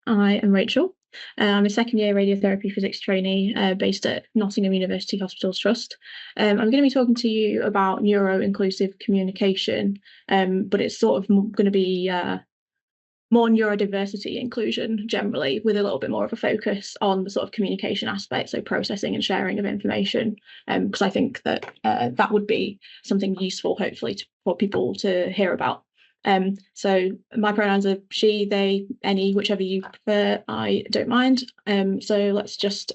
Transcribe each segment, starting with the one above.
I am Rachel. I'm a second year radiotherapy physics trainee based at Nottingham University Hospitals Trust. I'm going to be talking to you about neuro-inclusive communication, but it's sort of going to be more neurodiversity inclusion generally, with a little bit more of a focus on the sort of communication aspect, so processing and sharing of information, because I think that that would be something useful, hopefully, for people to hear about. So my pronouns are she, they, any, whichever you prefer. I don't mind. So let's just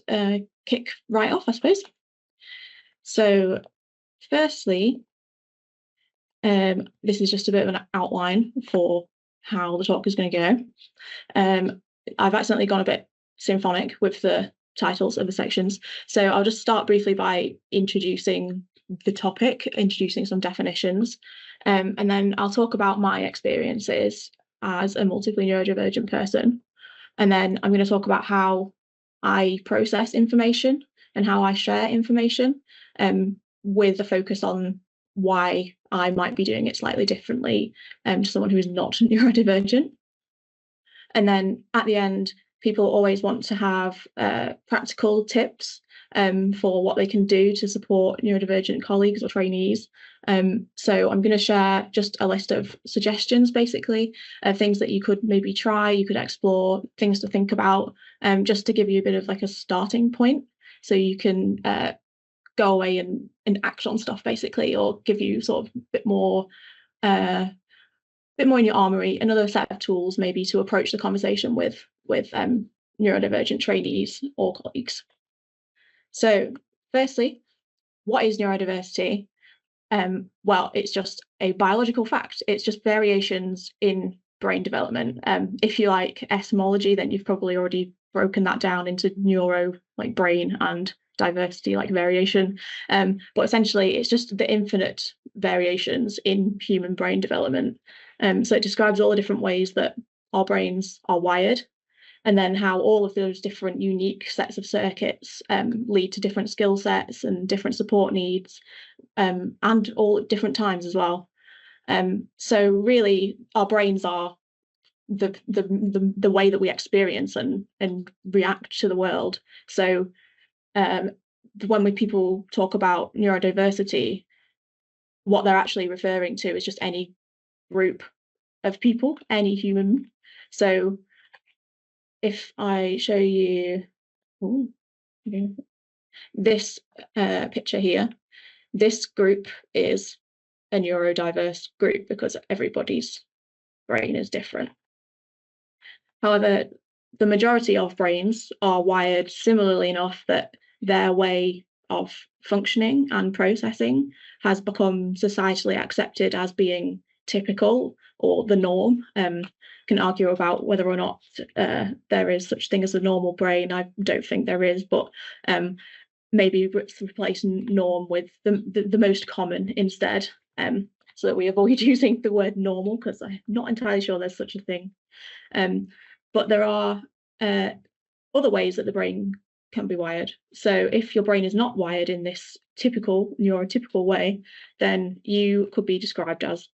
kick right off, I suppose. So firstly, this is just a bit of an outline for how the talk is going to go. I've accidentally gone a bit symphonic with the titles of the sections, so I'll just start briefly by introducing the topic, introducing some definitions, and then I'll talk about my experiences as a multiply neurodivergent person, and then I'm going to talk about how I process information and how I share information, with a focus on why I might be doing it slightly differently to someone who is not neurodivergent. And then at the end, people always want to have practical tips for what they can do to support neurodivergent colleagues or trainees. So I'm going to share just a list of suggestions, basically, of things that you could maybe try, you could explore, things to think about, just to give you a bit of like a starting point, so you can go away and act on stuff, basically, or give you sort of a bit more in your armory, another set of tools maybe to approach the conversation with neurodivergent trainees or colleagues. So firstly, what is neurodiversity? Well, it's just a biological fact. It's just variations in brain development. If you like etymology, then you've probably already broken that down into neuro, like brain, and diversity, like variation. But essentially, it's just the infinite variations in human brain development. So it describes all the different ways that our brains are wired, and then how all of those different unique sets of circuits lead to different skill sets and different support needs, and all at different times as well. So really, our brains are the way that we experience and react to the world. So when people talk about neurodiversity, what they're actually referring to is just any group of people, any human. So if I show you this picture here, this group is a neurodiverse group because everybody's brain is different. However, the majority of brains are wired similarly enough that their way of functioning and processing has become societally accepted as being typical or the norm. Can argue about whether or not there is such thing as a normal brain. I don't think there is, but maybe replace norm with the most common instead, so that we avoid using the word normal, because I'm not entirely sure there's such a thing. But there are other ways that the brain can be wired. So if your brain is not wired in this typical neurotypical way, then you could be described as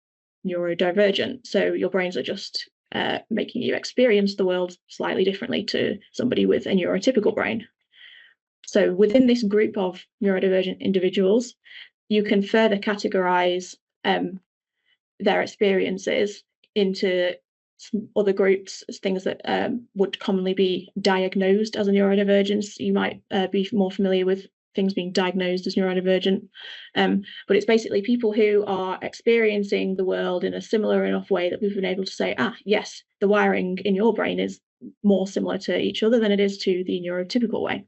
neurodivergent. So your brains are just making you experience the world slightly differently to somebody with a neurotypical brain. So within this group of neurodivergent individuals, you can further categorize their experiences into other groups, things that would commonly be diagnosed as a neurodivergence. You might be more familiar with things being diagnosed as neurodivergent, but it's basically people who are experiencing the world in a similar enough way that we've been able to say, yes, the wiring in your brain is more similar to each other than it is to the neurotypical way.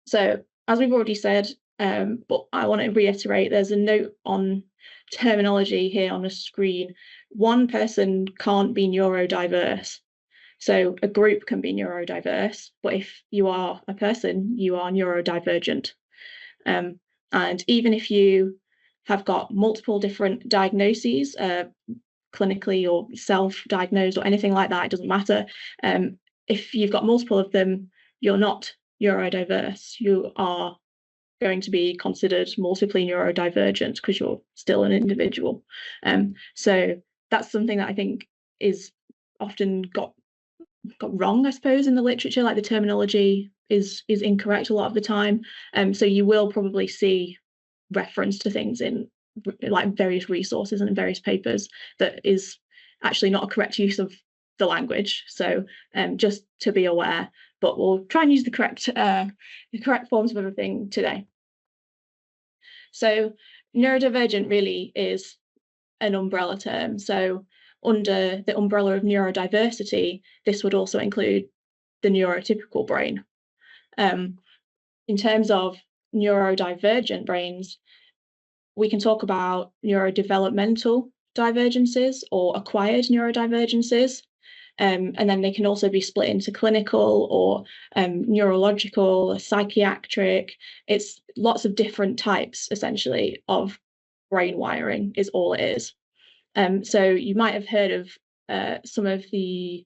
So as we've already said, but I want to reiterate, there's a note on terminology here on the screen. One person can't be neurodiverse. So a group can be neurodiverse, but if you are a person, you are neurodivergent. And even if you have got multiple different diagnoses, clinically or self-diagnosed or anything like that, it doesn't matter. If you've got multiple of them, you're not neurodiverse. You are going to be considered multiply neurodivergent because you're still an individual. So that's something that I think is often got got wrong, I suppose, in the literature. Like the terminology is incorrect a lot of the time. So you will probably see reference to things in like various resources and in various papers that is actually not a correct use of the language. So just to be aware, but we'll try and use the correct forms of everything today. So neurodivergent really is an umbrella term. So under the umbrella of neurodiversity, this would also include the neurotypical brain. In terms of neurodivergent brains, we can talk about neurodevelopmental divergences or acquired neurodivergences. And then they can also be split into clinical or neurological, psychiatric. It's lots of different types, essentially, of brain wiring is all it is. So you might have heard of some of the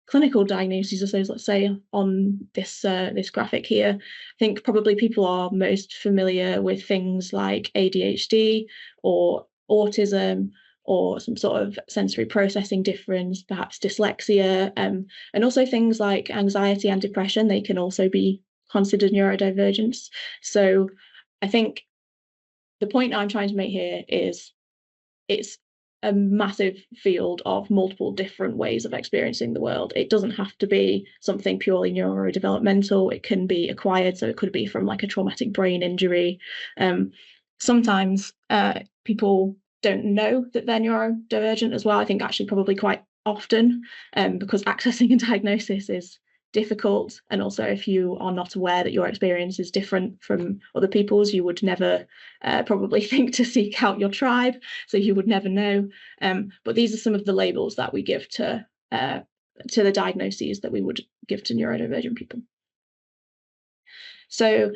clinical diagnoses of those, let's say, on this graphic here. I think probably people are most familiar with things like ADHD or autism or some sort of sensory processing difference, perhaps dyslexia, and also things like anxiety and depression. They can also be considered neurodivergence. So I think the point I'm trying to make here is it's a massive field of multiple different ways of experiencing the world. It doesn't have to be something purely neurodevelopmental. It can be acquired, so it could be from like a traumatic brain injury. Sometimes people don't know that they're neurodivergent as well. I think actually probably quite often, because accessing a diagnosis is difficult, and also if you are not aware that your experience is different from other people's, you would never probably think to seek out your tribe, so you would never know. But these are some of the labels that we give to the diagnoses that we would give to neurodivergent people. So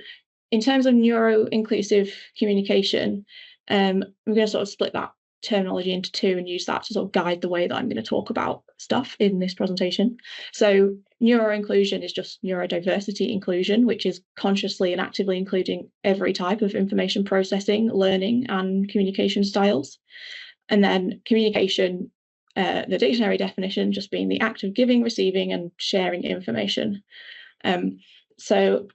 in terms of neuroinclusive communication, I'm going to sort of split that terminology into two and use that to sort of guide the way that I'm going to talk about stuff in this presentation. So neuroinclusion is just neurodiversity inclusion, which is consciously and actively including every type of information processing, learning, and communication styles. And then communication, the dictionary definition just being the act of giving, receiving, and sharing information. So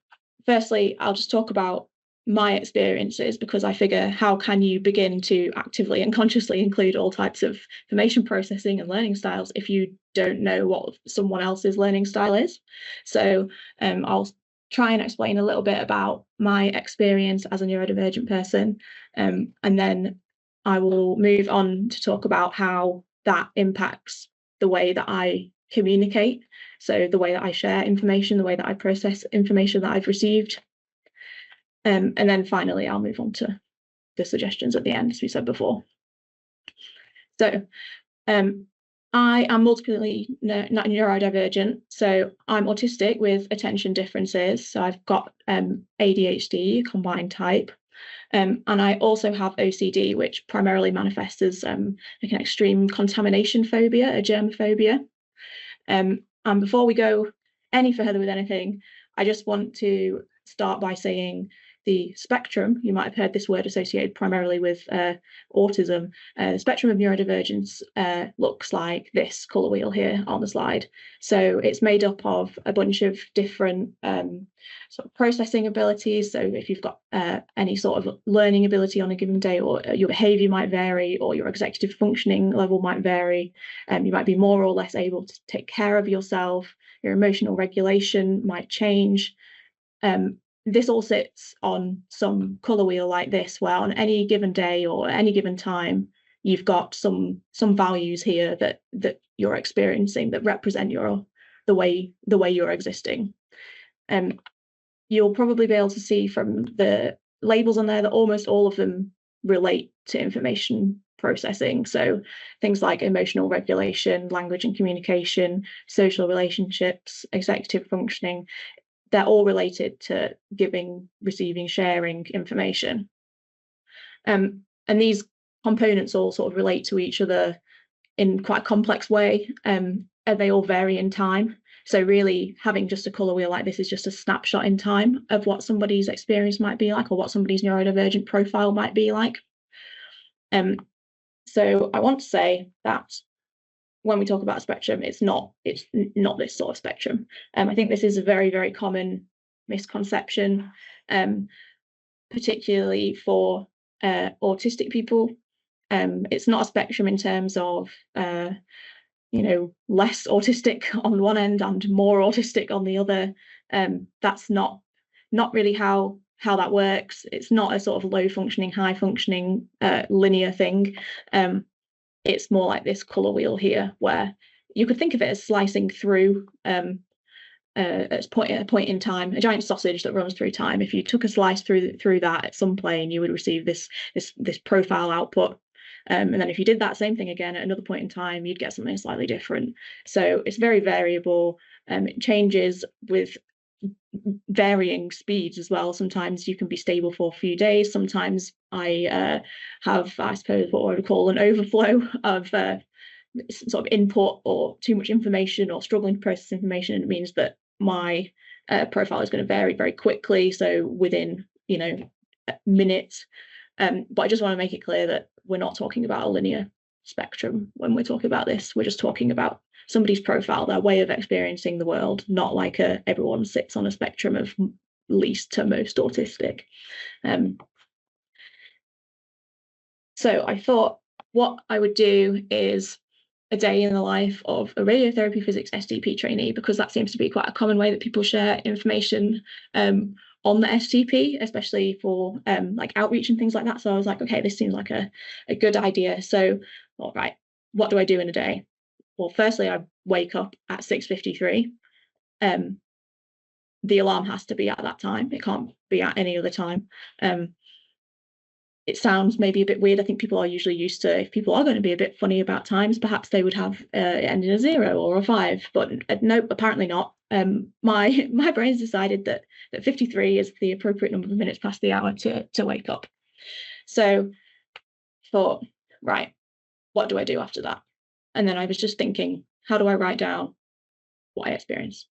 firstly, I'll just talk about my experiences, because I figure how can you begin to actively and consciously include all types of information processing and learning styles if you don't know what someone else's learning style is? So I'll try and explain a little bit about my experience as a neurodivergent person, and then I will move on to talk about how that impacts the way that I communicate. So the way that I share information, the way that I process information that I've received. And then finally, I'll move on to the suggestions at the end, as we said before. So I am multiply neurodivergent. So I'm autistic with attention differences. So I've got ADHD, combined type. And I also have OCD, which primarily manifests as like an extreme contamination phobia, a germophobia. And before we go any further with anything, I just want to start by saying the spectrum, you might have heard this word associated primarily with autism. The spectrum of neurodivergence looks like this colour wheel here on the slide. So it's made up of a bunch of different sort of processing abilities. So if you've got any sort of learning ability on a given day, or your behaviour might vary, or your executive functioning level might vary, you might be more or less able to take care of yourself. Your emotional regulation might change. This all sits on some colour wheel like this, where on any given day or any given time, you've got some values here that you're experiencing that represent the way you're existing. You'll probably be able to see from the labels on there that almost all of them relate to information processing. So things like emotional regulation, language and communication, social relationships, executive functioning, they're all related to giving, receiving, sharing information. And these components all sort of relate to each other in quite a complex way, and they all vary in time. So really having just a colour wheel like this is just a snapshot in time of what somebody's experience might be like, or what somebody's neurodivergent profile might be like. So I want to say that when we talk about a spectrum, it's not this sort of spectrum. I think this is a very, very common misconception, particularly for autistic people. It's not a spectrum in terms of less autistic on one end and more autistic on the other. That's not really how that works. It's not a sort of low functioning, high functioning linear thing. It's more like this color wheel here, where you could think of it as slicing through at a point in time, a giant sausage that runs through time. If you took a slice through that at some plane, you would receive this profile output. And then if you did that same thing again at another point in time, you'd get something slightly different. So it's very variable. It changes with varying speeds as well. Sometimes you can be stable for a few days. Sometimes I have, I suppose, what I would call an overflow of sort of input or too much information or struggling to process information. And it means that my profile is going to vary very quickly. So within, minutes. But I just want to make it clear that we're not talking about a linear spectrum when we're talking about this. We're just talking about somebody's profile, their way of experiencing the world, not like everyone sits on a spectrum of least to most autistic. So I thought what I would do is a day in the life of a radiotherapy physics STP trainee, because that seems to be quite a common way that people share information on the STP, especially for like outreach and things like that. So I was like, okay, this seems like a good idea. So, all right, what do I do in a day? Well, firstly, I wake up at 6:53. The alarm has to be at that time. It can't be at any other time. It sounds maybe a bit weird. I think people are usually used to, if people are going to be a bit funny about times, perhaps they would have it end in a 0 or a 5, but no, apparently not. My brain's decided that 53 is the appropriate number of minutes past the hour to wake up. So thought, right, what do I do after that? And then I was just thinking, how do I write down what I experience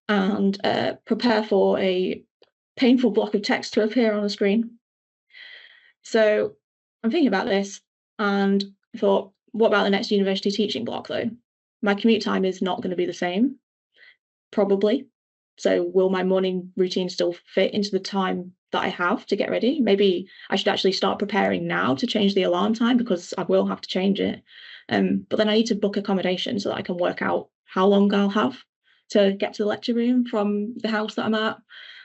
and prepare for a painful block of text to appear on the screen? So I'm thinking about this and thought, what about the next university teaching block though? My commute time is not going to be the same, probably. So will my morning routine still fit into the time that I have to get ready? Maybe I should actually start preparing now to change the alarm time, because I will have to change it. But then I need to book accommodation so that I can work out how long I'll have to get to the lecture room from the house that I'm at.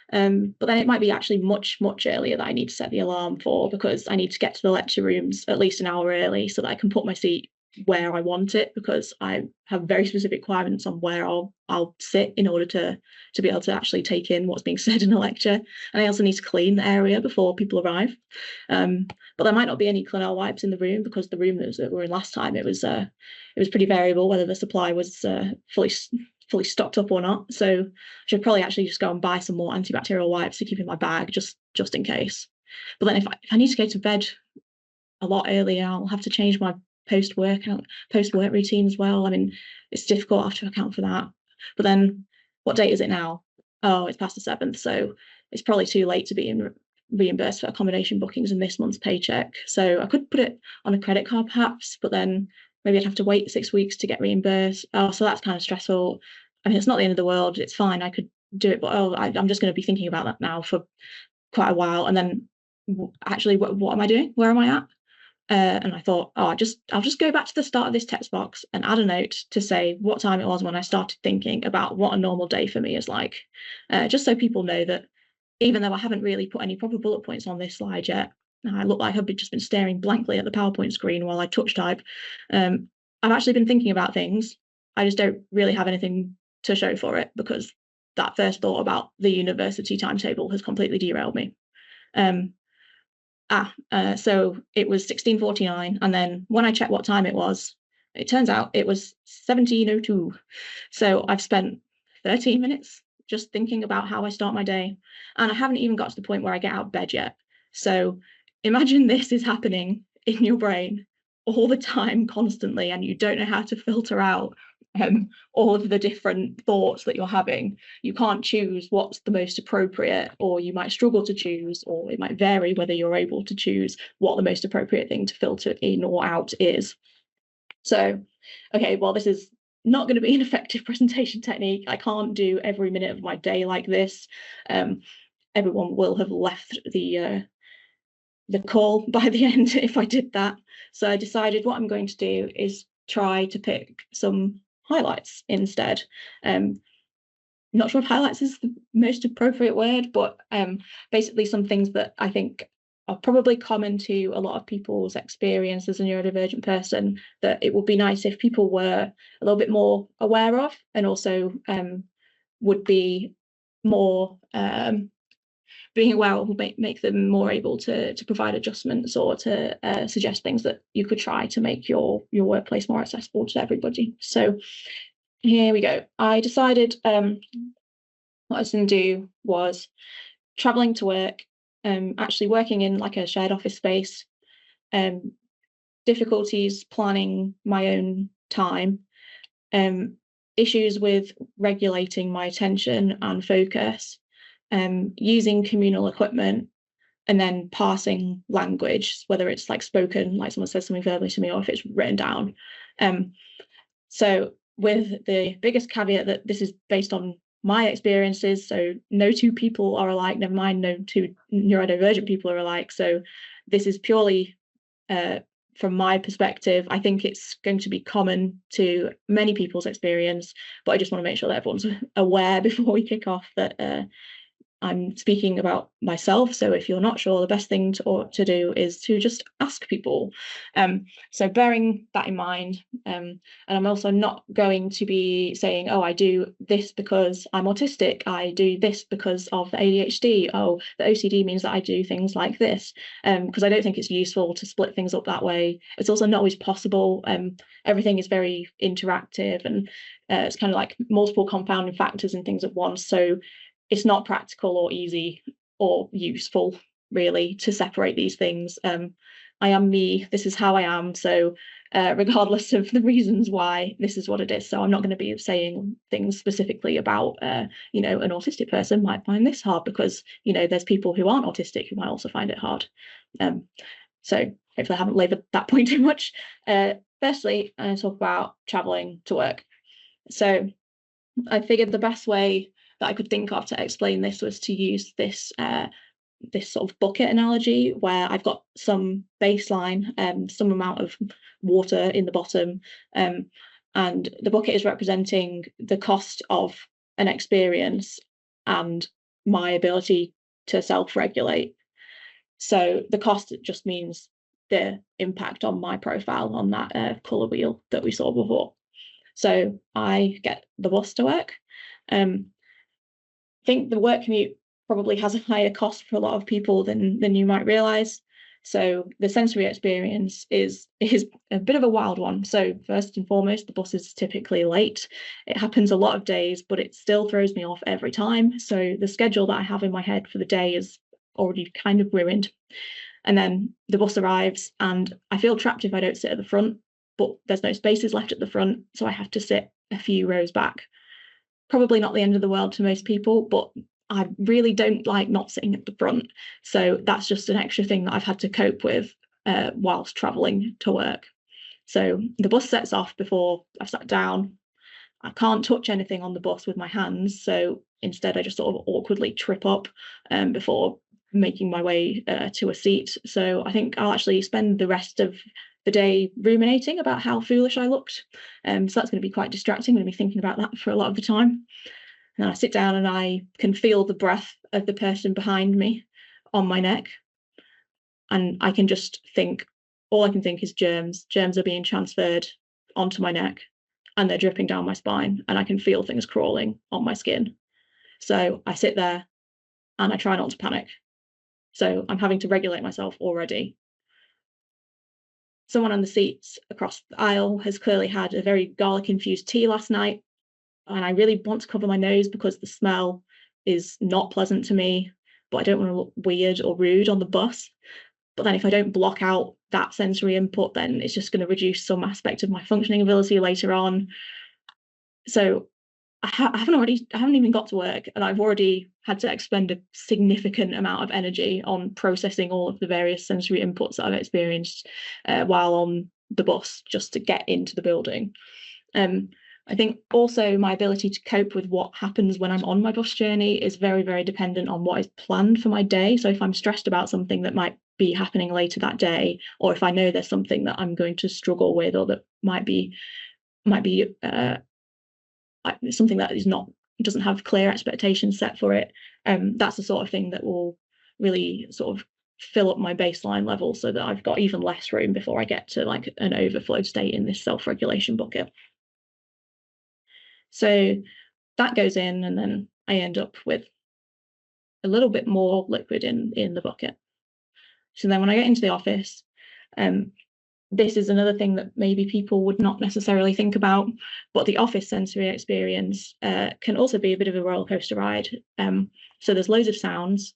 But then it might be actually much earlier that I need to set the alarm for, because I need to get to the lecture rooms at least an hour early so that I can put my seat where I want it, because I have very specific requirements on where I'll sit in order to be able to actually take in what's being said in a lecture. And I also need to clean the area before people arrive. But there might not be any Clinell wipes in the room, because the room that we were in last time, it was pretty variable whether the supply was fully stocked up or not. So I should probably actually just go and buy some more antibacterial wipes to keep in my bag, just in case. But then if I need to go to bed a lot earlier, I'll have to change my post-work routine as well. I mean, it's difficult. I have to account for that. But then what date is it now? Oh, it's past the 7th. So it's probably too late to be reimbursed for accommodation bookings in this month's paycheck. So I could put it on a credit card perhaps, but then maybe I'd have to wait 6 weeks to get reimbursed. Oh, so that's kind of stressful. I mean, it's not the end of the world. It's fine. I could do it, but I'm just going to be thinking about that now for quite a while. And then actually, what am I doing? Where am I at? And I thought, I'll just go back to the start of this text box and add a note to say what time it was when I started thinking about what a normal day for me is like, just so people know that even though I haven't really put any proper bullet points on this slide yet, I look like I've just been staring blankly at the PowerPoint screen while I touch type. I've actually been thinking about things. I just don't really have anything to show for it, because that first thought about the university timetable has completely derailed me. So it was 16:49, and then when I checked what time it was, it turns out it was 17:02. So I've spent 13 minutes just thinking about how I start my day, and I haven't even got to the point where I get out of bed yet. So imagine this is happening in your brain all the time, constantly, and you don't know how to filter out all of the different thoughts that you're having. You can't choose what's the most appropriate, or you might struggle to choose, or it might vary whether you're able to choose what the most appropriate thing to filter in or out is. So okay, well, this is not going to be an effective presentation technique. I can't do every minute of my day like this. Everyone will have left the call by the end if I did that. So I decided what I'm going to do is try to pick some highlights instead. Not sure if highlights is the most appropriate word, but basically some things that I think are probably common to a lot of people's experience as a neurodivergent person, that it would be nice if people were a little bit more aware of, and also would be more being aware will make them more able to provide adjustments or to suggest things that you could try to make your workplace more accessible to everybody. So here we go. I decided what I was going to do was traveling to work, actually working in like a shared office space, difficulties planning my own time, issues with regulating my attention and focus, using communal equipment, and then parsing language, whether it's like spoken, like someone says something verbally to me, or if it's written down. So with the biggest caveat that this is based on my experiences, so no two people are alike, never mind no two neurodivergent people are alike. So this is purely from my perspective. I think it's going to be common to many people's experience, but I just want to make sure that everyone's aware before we kick off that I'm speaking about myself. So if you're not sure, the best thing to do is to just ask people. So bearing that in mind, and I'm also not going to be saying, oh, I do this because I'm autistic, I do this because of the ADHD, oh, the OCD means that I do things like this, because I don't think it's useful to split things up that way. It's also not always possible. Everything is very interactive, and it's kind of like multiple compounding factors and things at once. So it's not practical or easy or useful, really, to separate these things. I am me, this is how I am. So regardless of the reasons why, this is what it is. So I'm not going to be saying things specifically about, an autistic person might find this hard, because, there's people who aren't autistic who might also find it hard. So hopefully I haven't laboured that point too much. Firstly, I talk about travelling to work. So I figured the best way that I could think of to explain this was to use this sort of bucket analogy, where I've got some baseline, some amount of water in the bottom, and the bucket is representing the cost of an experience and my ability to self-regulate. So the cost just means the impact on my profile on that colour wheel that we saw before. So I get the bus to work. I think the work commute probably has a higher cost for a lot of people than you might realise. So the sensory experience is a bit of a wild one. So first and foremost, the bus is typically late. It happens a lot of days, but it still throws me off every time. So the schedule that I have in my head for the day is already kind of ruined. And then the bus arrives and I feel trapped if I don't sit at the front, but there's no spaces left at the front, so I have to sit a few rows back. Probably not the end of the world to most people, but I really don't like not sitting at the front. So that's just an extra thing that I've had to cope with whilst travelling to work. So the bus sets off before I've sat down. I can't touch anything on the bus with my hands. So instead, I just sort of awkwardly trip up before making my way to a seat. So I think I'll actually spend the rest of the day ruminating about how foolish I looked. So that's going to be quite distracting. I'm going to be thinking about that for a lot of the time. And I sit down and I can feel the breath of the person behind me on my neck. And I can just think, all I can think is germs. Germs are being transferred onto my neck and they're dripping down my spine, and I can feel things crawling on my skin. So I sit there and I try not to panic. So I'm having to regulate myself already. Someone on the seats across the aisle has clearly had a very garlic-infused tea last night, and I really want to cover my nose because the smell is not pleasant to me, but I don't want to look weird or rude on the bus. But then if I don't block out that sensory input, then it's just going to reduce some aspect of my functioning ability later on. So I haven't even got to work, and I've already had to expend a significant amount of energy on processing all of the various sensory inputs that I've experienced while on the bus just to get into the building. I think also my ability to cope with what happens when I'm on my bus journey is very, very dependent on what is planned for my day. So if I'm stressed about something that might be happening later that day, or if I know there's something that I'm going to struggle with, or that might be something that doesn't have clear expectations set for it, that's the sort of thing that will really sort of fill up my baseline level so that I've got even less room before I get to like an overflow state in this self-regulation bucket. So that goes in, and then I end up with a little bit more liquid in the bucket. So then when I get into the office, this is another thing that maybe people would not necessarily think about, but the office sensory experience can also be a bit of a roller coaster ride. So there's loads of sounds.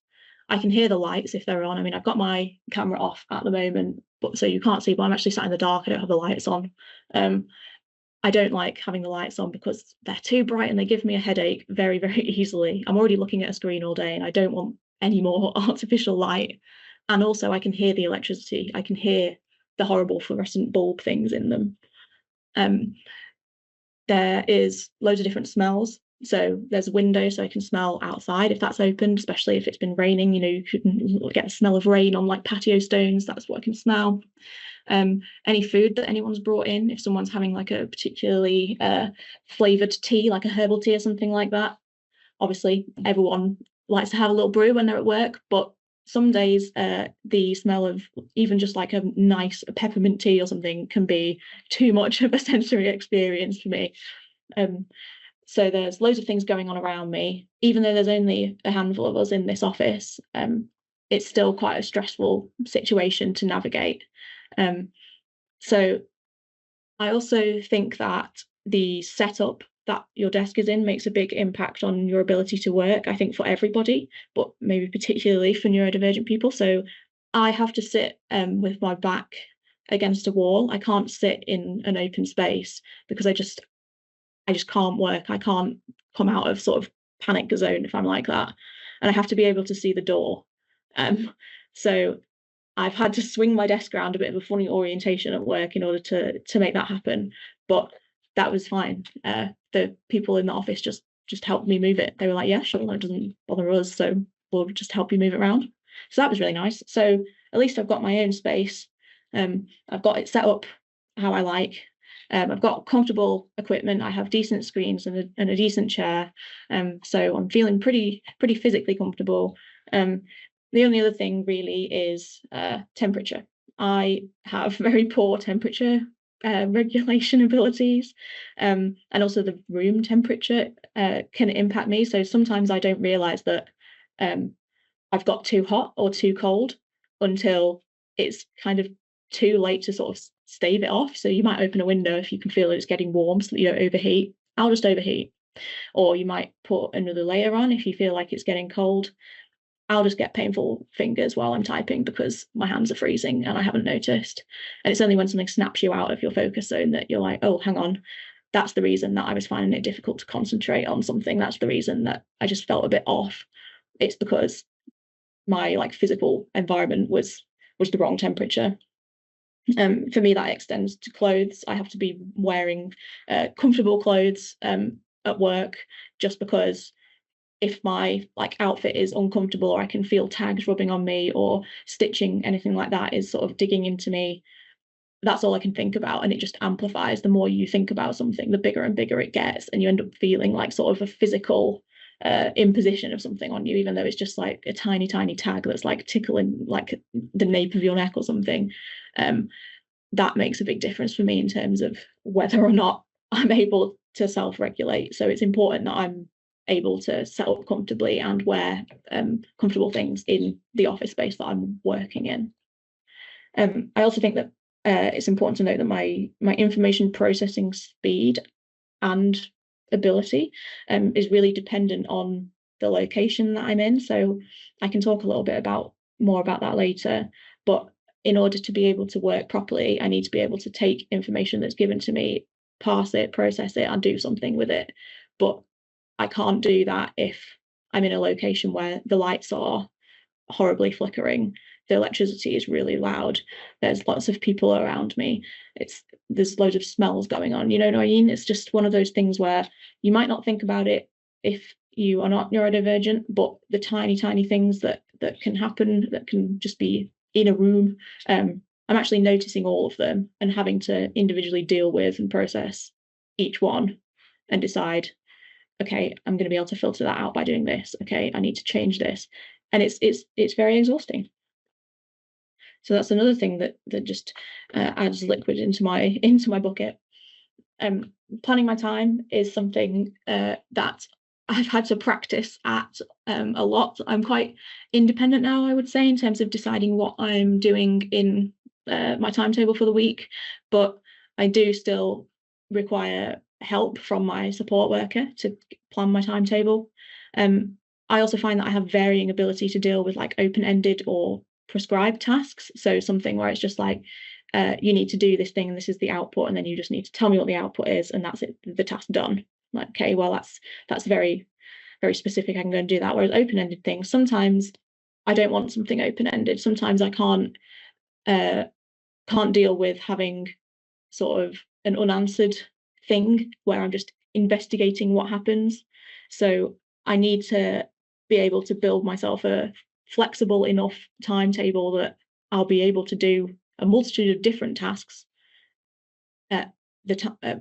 I can hear the lights if they're on. I mean, I've got my camera off at the moment, but so you can't see, but I'm actually sat in the dark. I don't have the lights on. I don't like having the lights on because they're too bright and they give me a headache very, very easily. I'm already looking at a screen all day and I don't want any more artificial light. And also I can hear the electricity. I can hear the horrible fluorescent bulb things in them. There is loads of different smells. So there's a window so I can smell outside if that's open, especially if it's been raining, you can get the smell of rain on like patio stones. That's what I can smell. Any food that anyone's brought in, if someone's having like a particularly flavored tea, like a herbal tea or something like that. Obviously, everyone likes to have a little brew when they're at work, but some days the smell of even just like a nice peppermint tea or something can be too much of a sensory experience for me. So there's loads of things going on around me. Even though there's only a handful of us in this office, it's still quite a stressful situation to navigate. So I also think that the setup that your desk is in makes a big impact on your ability to work, I think for everybody, but maybe particularly for neurodivergent people. So I have to sit with my back against a wall. I can't sit in an open space because I just can't work. I can't come out of sort of panic zone if I'm like that. And I have to be able to see the door. So I've had to swing my desk around a bit of a funny orientation at work in order to make that happen. But that was fine. The people in the office just helped me move it. They were like, yeah, sure, that doesn't bother us, so we'll just help you move it around. So that was really nice. So at least I've got my own space. I've got it set up how I like. I've got comfortable equipment. I have decent screens and a decent chair. So I'm feeling pretty physically comfortable. The only other thing really is temperature. I have very poor temperature regulation abilities, and also the room temperature can impact me. So sometimes I don't realize that I've got too hot or too cold until it's kind of too late to sort of stave it off. So you might open a window if you can feel that it's getting warm so that you don't overheat. I'll just overheat. Or you might put another layer on if you feel like it's getting cold. I'll just get painful fingers while I'm typing because my hands are freezing and I haven't noticed. And it's only when something snaps you out of your focus zone that you're like, oh, hang on, that's the reason that I was finding it difficult to concentrate on something. That's the reason that I just felt a bit off. It's because my like physical environment was the wrong temperature. For me, that extends to clothes. I have to be wearing comfortable clothes at work, just because if my like outfit is uncomfortable or I can feel tags rubbing on me or stitching, anything like that is sort of digging into me, that's all I can think about. And it just amplifies. The more you think about something, the bigger and bigger it gets. And you end up feeling like sort of a physical imposition of something on you, even though it's just like a tiny tag that's like tickling like the nape of your neck or something. That makes a big difference for me in terms of whether or not I'm able to self-regulate. So it's important that I'm able to set up comfortably and wear comfortable things in the office space that I'm working in. I also think that it's important to note that my information processing speed and ability is really dependent on the location that I'm in. So I can talk a little bit more about that later. But in order to be able to work properly, I need to be able to take information that's given to me, parse it, process it, and do something with it. But I can't do that if I'm in a location where the lights are horribly flickering. the electricity is really loud. There's lots of people around me. There's loads of smells going on. You know what I mean? It's just one of those things where you might not think about it if you are not neurodivergent, but the tiny things that can happen, that can just be in a room, I'm actually noticing all of them and having to individually deal with and process each one and decide, okay, I'm going to be able to filter that out by doing this. Okay, I need to change this. And it's very exhausting. So that's another thing that just adds liquid into my bucket. Planning my time is something that I've had to practice at a lot. I'm quite independent now, I would say, in terms of deciding what I'm doing in my timetable for the week, but I do still require help from my support worker to plan my timetable. I also find that I have varying ability to deal with like open-ended or prescribed tasks. So something where it's just like, you need to do this thing and this is the output, and then you just need to tell me what the output is, and that's it, the task done. Like, okay, well, that's very, very specific. I can go and do that. Whereas open-ended things, sometimes I don't want something open-ended. Sometimes I can't deal with having sort of an unanswered thing where I'm just investigating what happens. So I need to be able to build myself a flexible enough timetable that I'll be able to do a multitude of different tasks at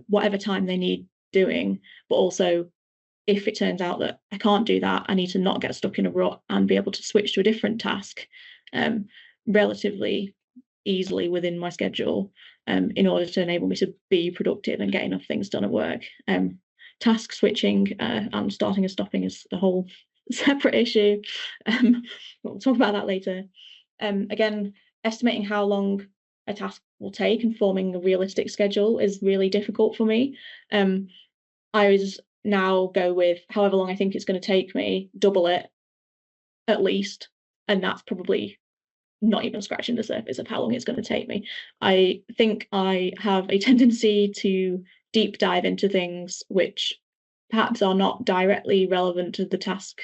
whatever time they need doing, but also if it turns out that I can't do that, I need to not get stuck in a rut and be able to switch to a different task relatively easily within my schedule in order to enable me to be productive and get enough things done at work. Task switching and starting and stopping is a whole separate issue. We'll talk about that later. Again, estimating how long a task will take and forming a realistic schedule is really difficult for me. I always now go with however long I think it's going to take me, double it at least, and that's probably not even scratching the surface of how long it's going to take me. I think I have a tendency to deep dive into things which perhaps are not directly relevant to the task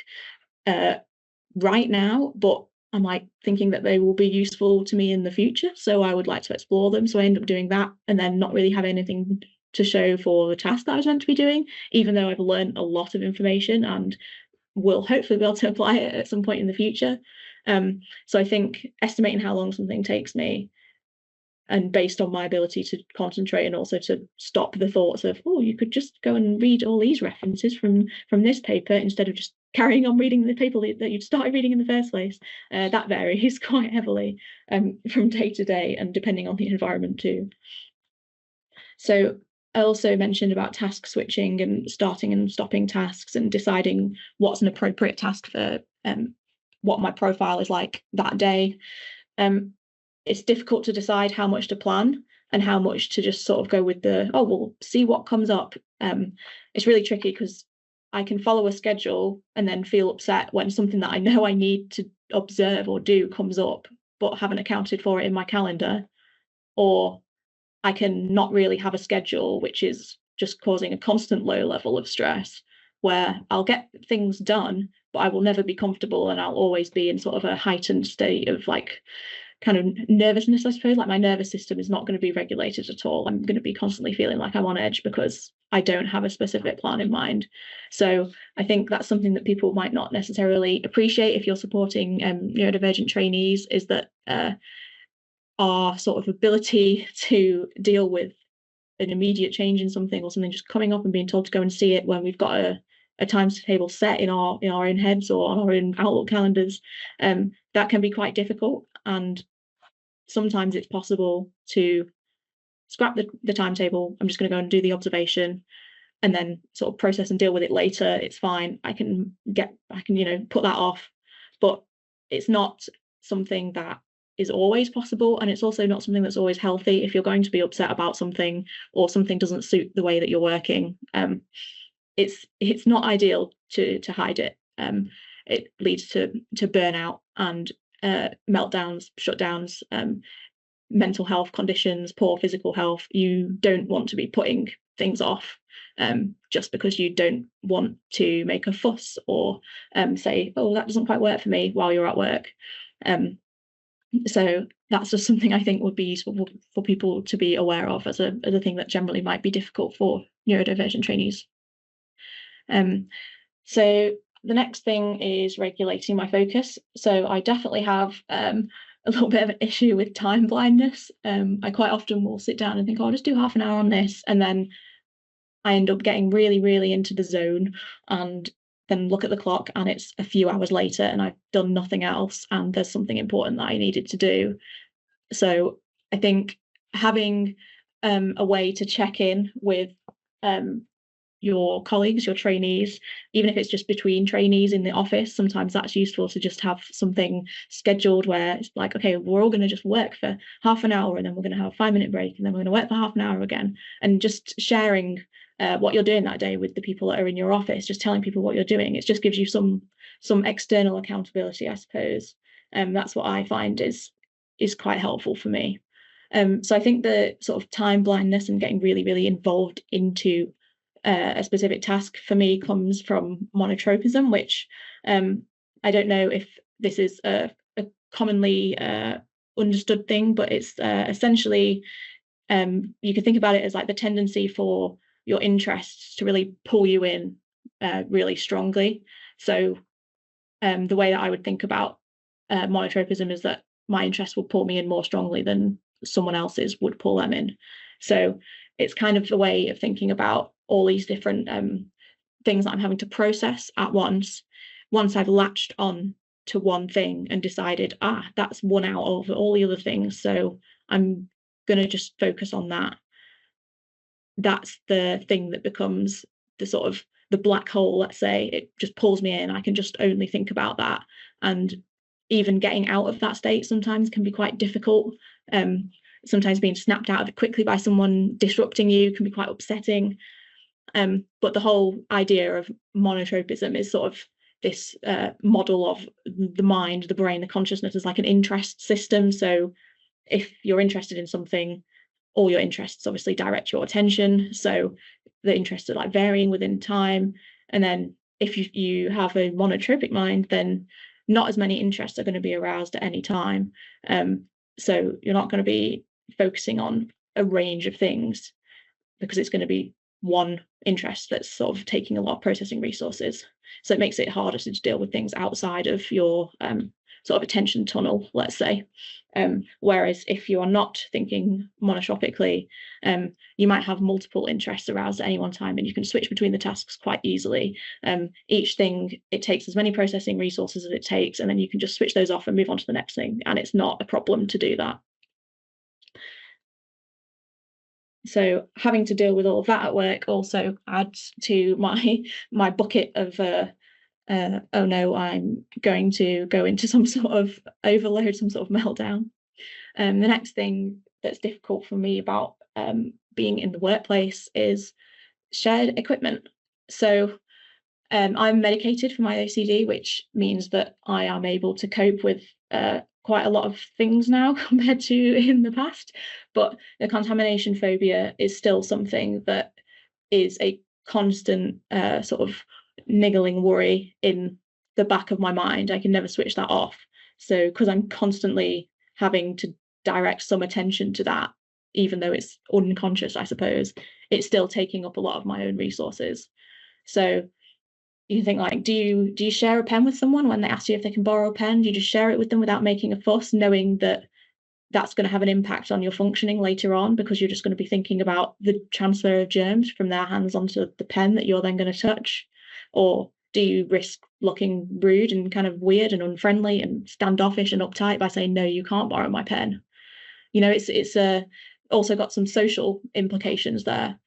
right now, but I'm like thinking that they will be useful to me in the future, so I would like to explore them. So I end up doing that and then not really have anything to show for the task that I was meant to be doing, even though I've learned a lot of information and will hopefully be able to apply it at some point in the future. So I think estimating how long something takes me, and based on my ability to concentrate and also to stop the thoughts of, oh, you could just go and read all these references from this paper instead of just carrying on reading the paper that you'd started reading in the first place. That varies quite heavily from day to day and depending on the environment too. So I also mentioned about task switching and starting and stopping tasks and deciding what's an appropriate task for what my profile is like that day. It's difficult to decide how much to plan and how much to just sort of go with we'll see what comes up. It's really tricky because I can follow a schedule and then feel upset when something that I know I need to observe or do comes up, but haven't accounted for it in my calendar. Or I can not really have a schedule, which is just causing a constant low level of stress where I'll get things done, but I will never be comfortable and I'll always be in sort of a heightened state of like kind of nervousness, I suppose. Like my nervous system is not going to be regulated at all. I'm going to be constantly feeling like I'm on edge because I don't have a specific plan in mind. So I think that's something that people might not necessarily appreciate if you're supporting neurodivergent trainees, is that our sort of ability to deal with an immediate change in something or something just coming up and being told to go and see it when we've got a timetable set in our own heads or on our own Outlook calendars, that can be quite difficult. And sometimes it's possible to scrap the timetable. I'm just going to go and do the observation and then sort of process and deal with it later. It's fine. I can put that off. But it's not something that is always possible, and it's also not something that's always healthy. If you're going to be upset about something or something doesn't suit the way that you're working, it's not ideal to hide it. It leads to burnout and meltdowns, shutdowns, mental health conditions, poor physical health. You don't want to be putting things off just because you don't want to make a fuss or say, oh, that doesn't quite work for me while you're at work. So that's just something I think would be useful for people to be aware of as a thing that generally might be difficult for neurodivergent trainees. So the next thing is regulating my focus. So I definitely have a little bit of an issue with time blindness. I quite often will sit down and think, oh, I'll just do half an hour on this, and then I end up getting really, really into the zone, and then look at the clock and it's a few hours later and I've done nothing else, and there's something important that I needed to do. So I think having a way to check in with your colleagues, your trainees, even if it's just between trainees in the office, sometimes that's useful to just have something scheduled where it's like, okay, we're all going to just work for half an hour and then we're going to have a 5-minute break and then we're going to work for half an hour again, and just sharing what you're doing that day with the people that are in your office, just telling people what you're doing. It just gives you some external accountability, I suppose. That's what I find is quite helpful for me. So I think the sort of time blindness and getting really, really involved into a specific task for me comes from monotropism, which I don't know if this is a commonly understood thing, but it's essentially you can think about it as like the tendency for your interests to really pull you in really strongly. So the way that I would think about monotropism is that my interests will pull me in more strongly than someone else's would pull them in. So it's kind of a way of thinking about all these different things that I'm having to process at once. Once I've latched on to one thing and decided, that's one out of all the other things, so I'm going to just focus on that. That's the thing that becomes the sort of the black hole, let's say. It just pulls me in. I can just only think about that. And even getting out of that state sometimes can be quite difficult. Sometimes being snapped out of it quickly by someone disrupting you can be quite upsetting. But the whole idea of monotropism is sort of this model of the mind, the brain, the consciousness as like an interest system. So if you're interested in something, all your interests obviously direct your attention. So the interests are like varying within time. And then if you have a monotropic mind, then not as many interests are going to be aroused at any time. So you're not going to be focusing on a range of things because it's going to be one interest that's sort of taking a lot of processing resources. So it makes it harder to deal with things outside of your sort of attention tunnel, let's say. Whereas if you are not thinking monotropically, you might have multiple interests aroused at any one time, and you can switch between the tasks quite easily. Each thing, it takes as many processing resources as it takes, and then you can just switch those off and move on to the next thing, and it's not a problem to do that. So having to deal with all of that at work also adds to my bucket of oh no, I'm going to go into some sort of overload, some sort of meltdown. The next thing that's difficult for me about being in the workplace is shared equipment. So I'm medicated for my OCD, which means that I am able to cope with quite a lot of things now compared to in the past. But the contamination phobia is still something that is a constant sort of niggling worry in the back of my mind. I can never switch that off. So because I'm constantly having to direct some attention to that, even though it's unconscious, I suppose, it's still taking up a lot of my own resources. So you think like, do you share a pen with someone when they ask you if they can borrow a pen? Do you just share it with them without making a fuss, knowing that that's going to have an impact on your functioning later on, because you're just going to be thinking about the transfer of germs from their hands onto the pen that you're then going to touch? Or do you risk looking rude and kind of weird and unfriendly and standoffish and uptight by saying, no, you can't borrow my pen? You know, it's also got some social implications there.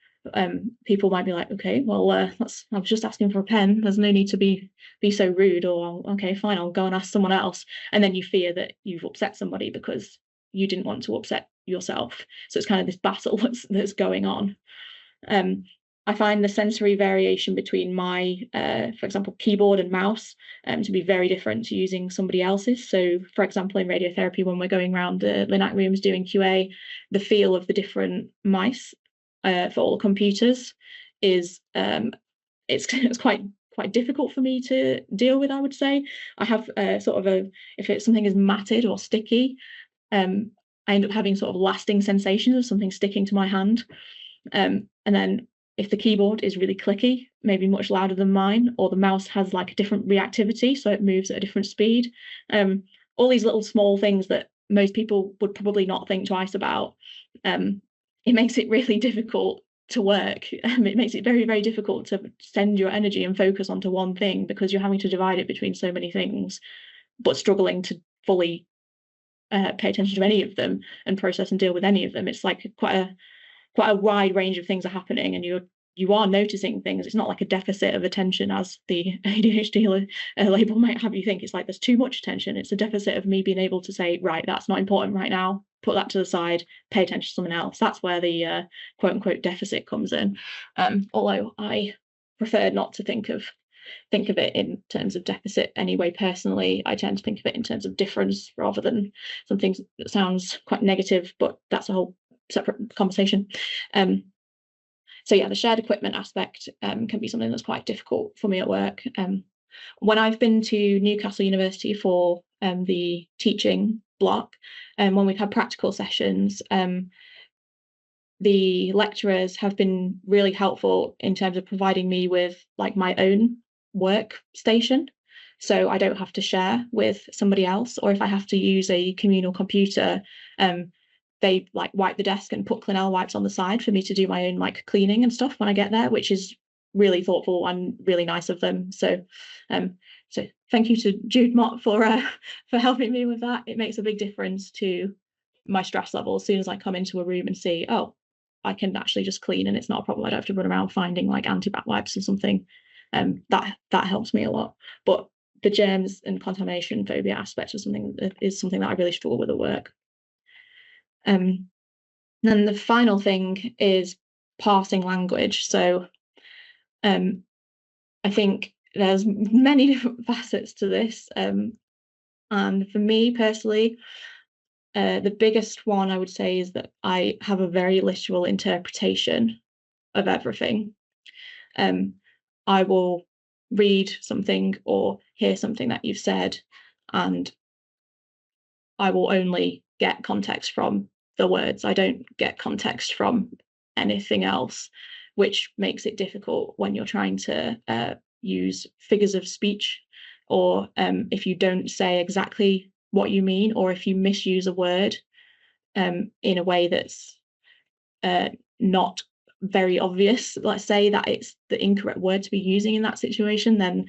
People might be like, okay, well, I was just asking for a pen. There's no need to be so rude, or okay, fine, I'll go and ask someone else. And then you fear that you've upset somebody because you didn't want to upset yourself. So it's kind of this battle that's going on. I find the sensory variation between my, for example, keyboard and mouse to be very different to using somebody else's. So, for example, in radiotherapy, when we're going around the linac rooms doing QA, the feel of the different mice for all the computers is it's quite quite difficult for me to deal with, I would say. I have sort of if it's something is matted or sticky, I end up having sort of lasting sensations of something sticking to my hand. And then if the keyboard is really clicky, maybe much louder than mine, or the mouse has like a different reactivity, so it moves at a different speed. All these little small things that most people would probably not think twice about. It makes it really difficult to work. It makes it very, very difficult to send your energy and focus onto one thing because you're having to divide it between so many things, but struggling to fully pay attention to any of them and process and deal with any of them. It's like quite a wide range of things are happening, and you are noticing things. It's not like a deficit of attention as the ADHD label might have you think. It's like there's too much attention. It's a deficit of me being able to say, right, that's not important right now, put that to the side, pay attention to something else. That's where the quote unquote deficit comes in. Although I prefer not to think of it in terms of deficit anyway. Personally, I tend to think of it in terms of difference rather than something that sounds quite negative, but that's a whole separate conversation. So yeah, the shared equipment aspect can be something that's quite difficult for me at work. When I've been to Newcastle University for the teaching block, and when we've had practical sessions, the lecturers have been really helpful in terms of providing me with like my own workstation, so I don't have to share with somebody else. Or if I have to use a communal computer, they like wipe the desk and put Clinell wipes on the side for me to do my own like cleaning and stuff when I get there, which is really thoughtful and really nice of them. So thank you to Jude Mott for helping me with that. It makes a big difference to my stress level. As soon as I come into a room and see, oh, I can actually just clean and it's not a problem, I don't have to run around finding like anti-bac wipes or something, that helps me a lot. But the germs and contamination phobia aspect is something that I really struggle with at work. Then the final thing is parsing language. So I think there's many different facets to this, and for me personally, the biggest one I would say is that I have a very literal interpretation of everything. I will read something or hear something that you've said, and I will only get context from the words. I don't get context from anything else, which makes it difficult when you're trying to use figures of speech, or if you don't say exactly what you mean, or if you misuse a word in a way that's not very obvious, let's say that it's the incorrect word to be using in that situation, then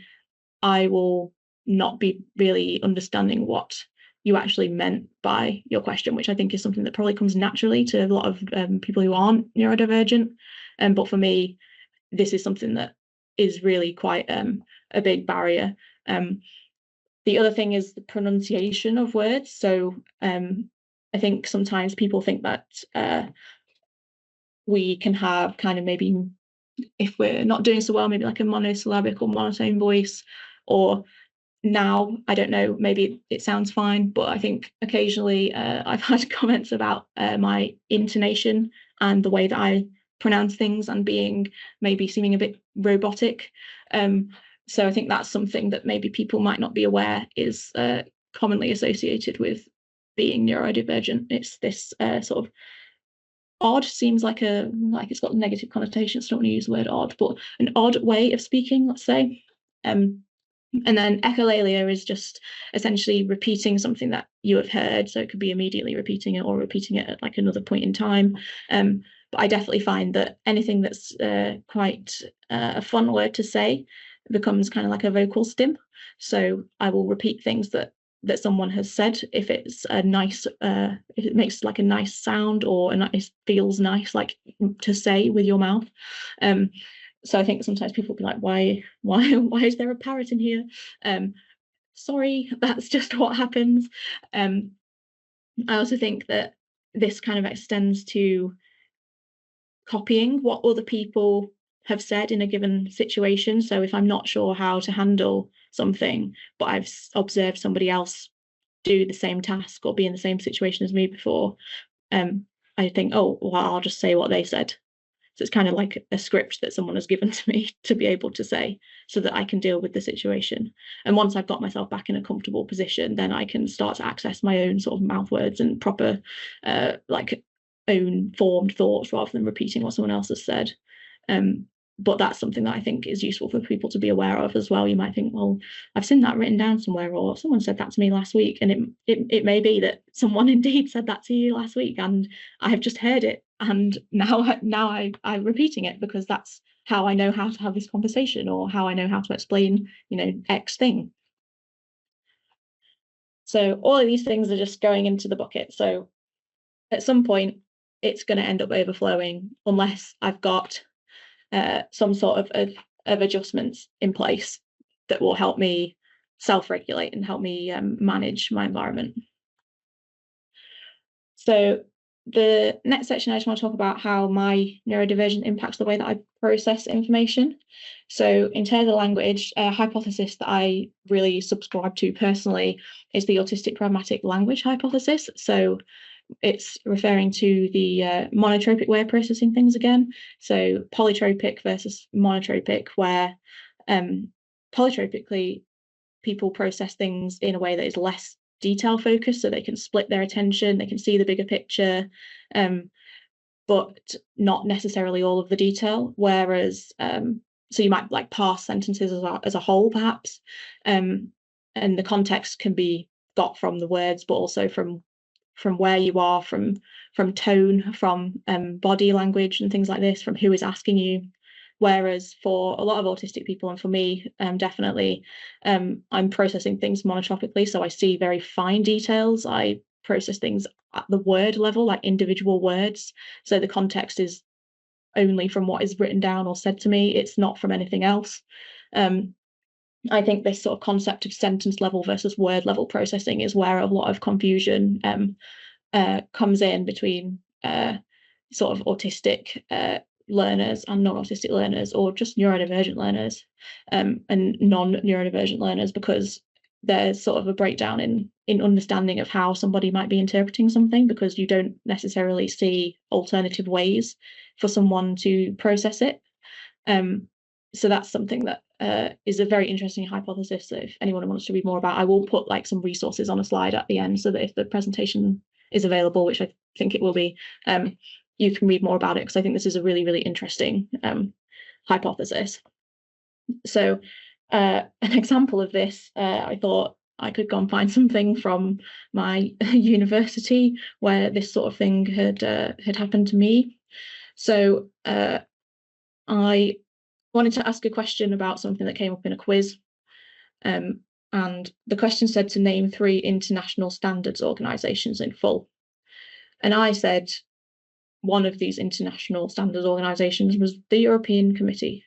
I will not be really understanding what you actually meant by your question, which I think is something that probably comes naturally to a lot of people who aren't neurodivergent. But for me, this is something that is really quite a big barrier. The other thing is the pronunciation of words. So I think sometimes people think that we can have kind of maybe, if we're not doing so well, maybe like a monosyllabic or monotone voice, or now, I don't know, maybe it sounds fine, but I think occasionally I've had comments about my intonation and the way that I pronounce things and maybe seeming a bit robotic. So I think that's something that maybe people might not be aware is commonly associated with being neurodivergent. It's this sort of odd, seems like it's got negative connotations. I don't want to use the word odd, but an odd way of speaking, let's say. And then echolalia is just essentially repeating something that you have heard. So it could be immediately repeating it or repeating it at like another point in time. But I definitely find that anything that's quite a fun word to say becomes kind of like a vocal stim. So I will repeat things that someone has said if it's a nice, if it makes like a nice sound or it feels nice, like to say with your mouth. So I think sometimes people be like, why is there a parrot in here? Sorry, that's just what happens. I also think that this kind of extends to copying what other people have said in a given situation. So if I'm not sure how to handle something, but I've observed somebody else do the same task or be in the same situation as me before, I think, oh, well, I'll just say what they said. So it's kind of like a script that someone has given to me to be able to say so that I can deal with the situation. And once I've got myself back in a comfortable position, then I can start to access my own sort of mouth words and proper like own formed thoughts rather than repeating what someone else has said. But that's something that I think is useful for people to be aware of as well. You might think, well, I've seen that written down somewhere, or someone said that to me last week. And it may be that someone indeed said that to you last week, and I have just heard it. And now I'm repeating it because that's how I know how to have this conversation, or how I know how to explain, X thing. So all of these things are just going into the bucket. So at some point, it's going to end up overflowing unless I've got some sort of adjustments in place that will help me self-regulate and help me manage my environment. So the next section, I just want to talk about how my neurodivergent impacts the way that I process information. So in terms of language, a hypothesis that I really subscribe to personally is the autistic pragmatic language hypothesis. So it's referring to the monotropic way of processing things again. So polytropic versus monotropic, where polytropically people process things in a way that is less detail focused, so they can split their attention, they can see the bigger picture, but not necessarily all of the detail. Whereas, so you might like parse sentences as a whole, perhaps, and the context can be got from the words, but also from where you are, from tone, from body language and things like this, from who is asking you. Whereas for a lot of autistic people, and for me, definitely, I'm processing things monotropically. So I see very fine details. I process things at the word level, like individual words. So the context is only from what is written down or said to me. It's not from anything else. I think this sort of concept of sentence level versus word level processing is where a lot of confusion comes in between sort of autistic learners and non-autistic learners, or just neurodivergent learners and non-neurodivergent learners, because there's sort of a breakdown in understanding of how somebody might be interpreting something, because you don't necessarily see alternative ways for someone to process it. So that's something that is a very interesting hypothesis that if anyone wants to read more about, I will put like some resources on a slide at the end, so that if the presentation is available, which I think it will be, you can read more about it, because I think this is a really, really interesting hypothesis. So an example of this, I thought I could go and find something from my university where this sort of thing had happened to me. So I wanted to ask a question about something that came up in a quiz. And the question said to name 3 international standards organisations in full. And I said one of these international standards organisations was the European Committee.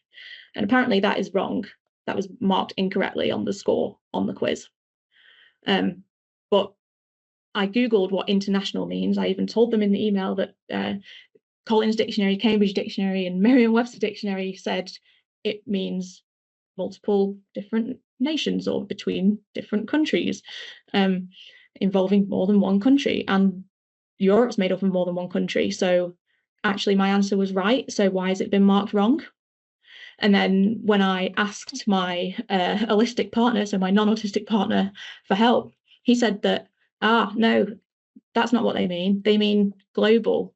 And apparently that is wrong. That was marked incorrectly on the score on the quiz. But I Googled what international means. I even told them in the email that Collins Dictionary, Cambridge Dictionary, and Merriam-Webster Dictionary said it means multiple different nations, or between different countries, involving more than one country. And Europe's made up of more than one country. So actually my answer was right. So why has it been marked wrong? And then when I asked my holistic partner, so my non-autistic partner, for help, he said that, no, that's not what they mean. They mean global,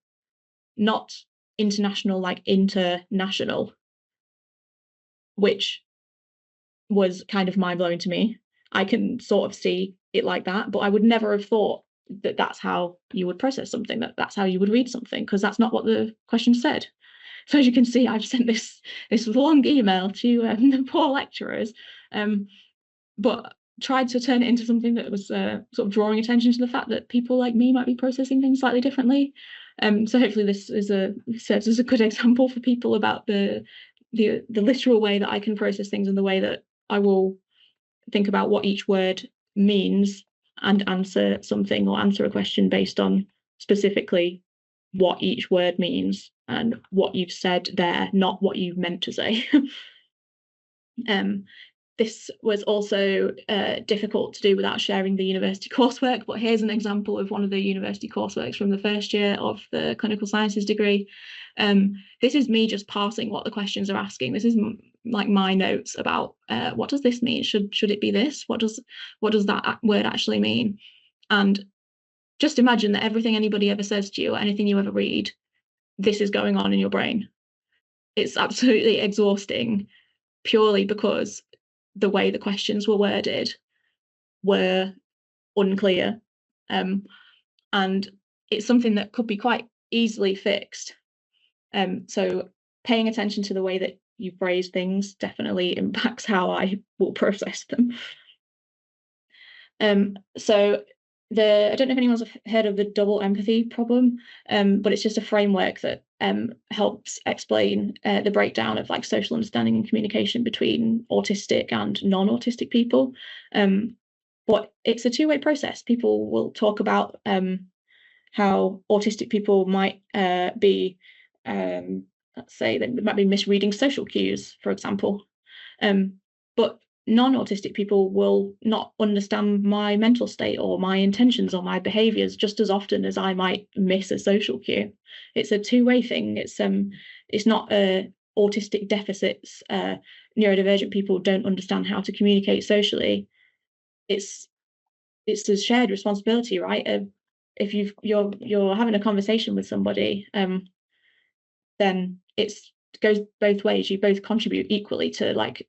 not international, like international, which was kind of mind-blowing to me. I can sort of see it like that, but I would never have thought that that's how you would process something, that's how you would read something, because that's not what the question said. So as you can see, I've sent this long email to the poor lecturers, but tried to turn it into something that was sort of drawing attention to the fact that people like me might be processing things slightly differently. So hopefully this serves as a good example for people about the literal way that I can process things, and the way that I will think about what each word means and answer something, or answer a question based on specifically what each word means and what you've said there, not what you meant to say. This was also difficult to do without sharing the university coursework, but here's an example of one of the university courseworks from the first year of the clinical sciences degree. This is me just parsing what the questions are asking. This is like my notes about what does this mean? Should it be this? What does that word actually mean? And just imagine that everything anybody ever says to you or anything you ever read, this is going on in your brain. It's absolutely exhausting, purely because the way the questions were worded were unclear. And it's something that could be quite easily fixed. So paying attention to the way that you phrase things definitely impacts how I will process them. So I don't know if anyone's heard of the double empathy problem, but it's just a framework that helps explain the breakdown of like social understanding and communication between autistic and non-autistic people. But it's a two-way process. People will talk about how autistic people might be, let's say, they might be misreading social cues, for example. But non-autistic people will not understand my mental state or my intentions or my behaviors just as often as I might miss a social cue. It's a two-way thing. It's not autistic deficits. Neurodivergent people don't understand how to communicate socially. It's a shared responsibility, right? If you're having a conversation with somebody, then it goes both ways. You both contribute equally to like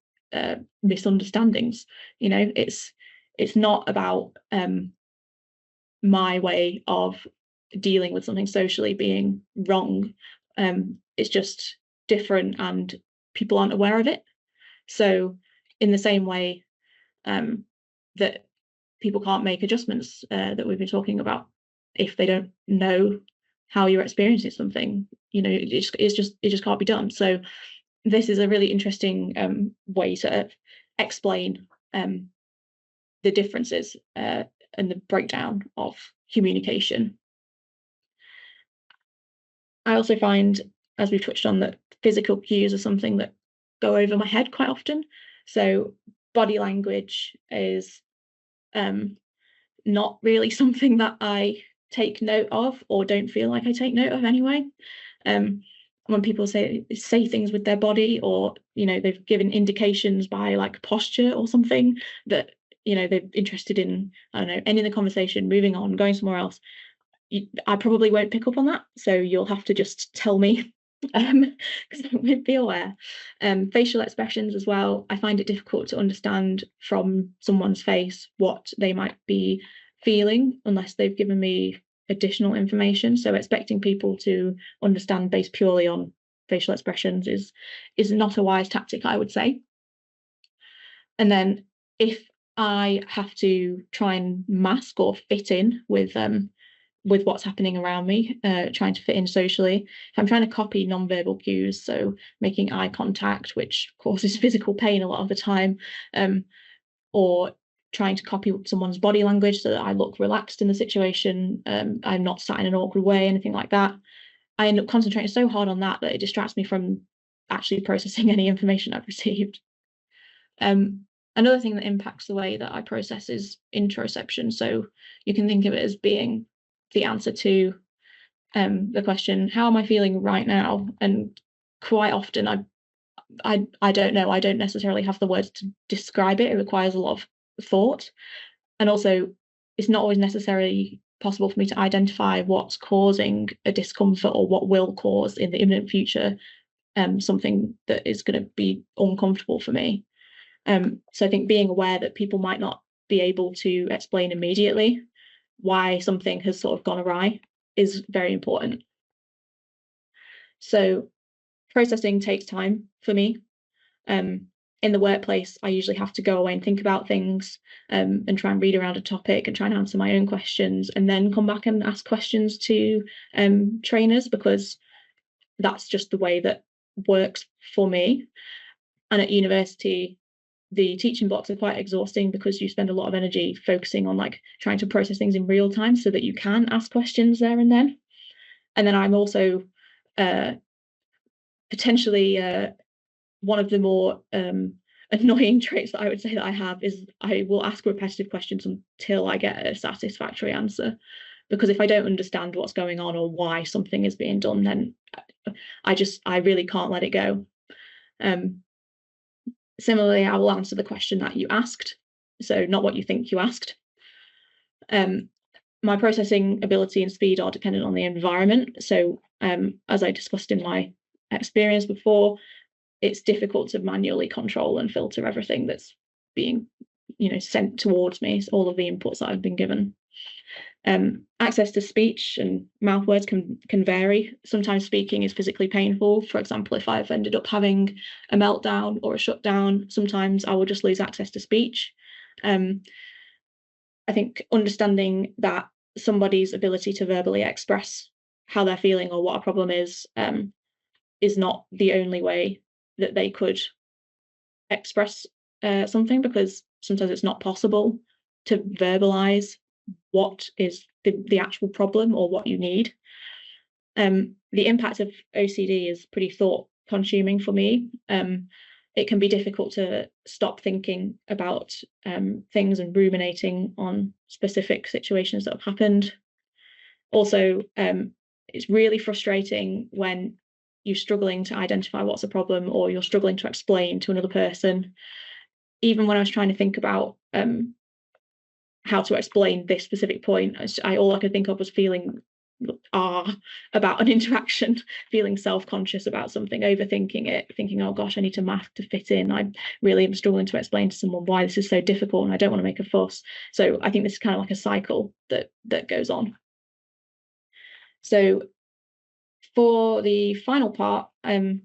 misunderstandings. You know, it's not about my way of dealing with something socially being wrong. It's just different and people aren't aware of it. So in the same way that people can't make adjustments that we've been talking about if they don't know how you're experiencing something, you know, it just can't be done. So this is a really interesting way to explain the differences and the breakdown of communication. I also find, as we've touched on, that physical cues are something that go over my head quite often. So body language is not really something that I take note of, or don't feel like I take note of anyway. When people say things with their body, or you know, they've given indications by like posture or something that, you know, they're interested in, I don't know, ending the conversation, moving on, going somewhere else, I probably won't pick up on that, so you'll have to just tell me because I won't be aware. Facial expressions as well, I find it difficult to understand from someone's face what they might be feeling unless they've given me additional information. So expecting people to understand based purely on facial expressions is not a wise tactic, I would say. And then if I have to try and mask or fit in with what's happening around me, trying to fit in socially. If I'm trying to copy nonverbal cues, so making eye contact, which causes physical pain a lot of the time, or trying to copy someone's body language so that I look relaxed in the situation, I'm not sat in an awkward way, anything like that, I end up concentrating so hard on that it distracts me from actually processing any information I've received. Another thing that impacts the way that I process is interoception. So you can think of it as being the answer to the question, how am I feeling right now? And quite often I don't know. I don't necessarily have the words to describe it. It requires a lot of thought. And also, it's not always necessarily possible for me to identify what's causing a discomfort or what will cause in the imminent future something that is going to be uncomfortable for me. So I think being aware that people might not be able to explain immediately why something has sort of gone awry is very important. So processing takes time for me. In the workplace, I usually have to go away and think about things and try and read around a topic and try and answer my own questions, and then come back and ask questions to trainers, because that's just the way that works for me. And at university, the teaching blocks are quite exhausting because you spend a lot of energy focusing on like trying to process things in real time so that you can ask questions there and then. And then I'm also potentially one of the more annoying traits that I would say that I have is I will ask repetitive questions until I get a satisfactory answer. Because if I don't understand what's going on or why something is being done, then I really can't let it go. Similarly, I will answer the question that you asked, so not what you think you asked. My processing ability and speed are dependent on the environment. So as I discussed in my experience before, it's difficult to manually control and filter everything that's being, sent towards me, so all of the inputs that I've been given. Access to speech and mouth words can vary. Sometimes speaking is physically painful. For example, if I've ended up having a meltdown or a shutdown, sometimes I will just lose access to speech. I think understanding that somebody's ability to verbally express how they're feeling or what a problem is not the only way that they could express something, because sometimes it's not possible to verbalize what is the actual problem or what you need. The impact of OCD is pretty thought consuming for me. It can be difficult to stop thinking about things and ruminating on specific situations that have happened. Also, it's really frustrating when you're struggling to identify what's a problem, or you're struggling to explain to another person. Even when I was trying to think about how to explain this specific point, all I could think of was feeling about an interaction, feeling self-conscious about something, overthinking it, thinking, oh gosh, I need to math to fit in. I really am struggling to explain to someone why this is so difficult, and I don't want to make a fuss. So I think this is kind of like a cycle that goes on. So for the final part, I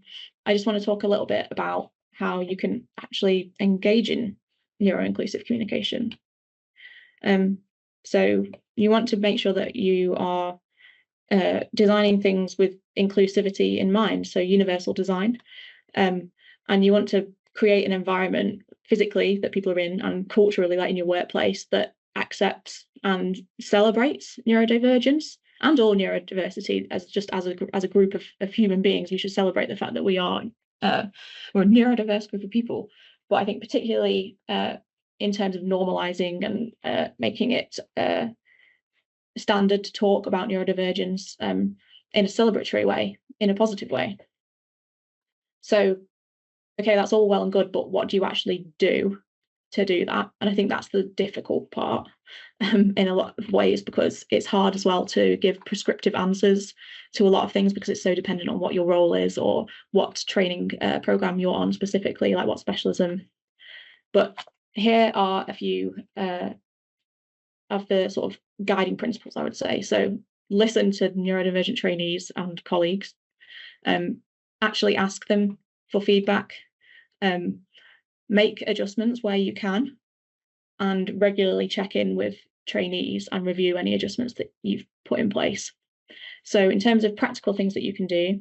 just want to talk a little bit about how you can actually engage in neuroinclusive communication. So you want to make sure that you are designing things with inclusivity in mind, so universal design, and you want to create an environment physically that people are in, and culturally, like in your workplace, that accepts and celebrates neurodivergence and all neurodiversity as a group of human beings. You should celebrate the fact that we're a neurodiverse group of people. But I think particularly in terms of normalizing and making it standard to talk about neurodivergence in a celebratory way, in a positive way. So, okay, that's all well and good, but what do you actually do to do that? And I think that's the difficult part in a lot of ways, because it's hard as well to give prescriptive answers to a lot of things, because it's so dependent on what your role is or what training program you're on specifically, like what specialism. But here are a few of the sort of guiding principles, I would say. So listen to neurodivergent trainees and colleagues, actually ask them for feedback, make adjustments where you can, and regularly check in with trainees and review any adjustments that you've put in place. So in terms of practical things that you can do,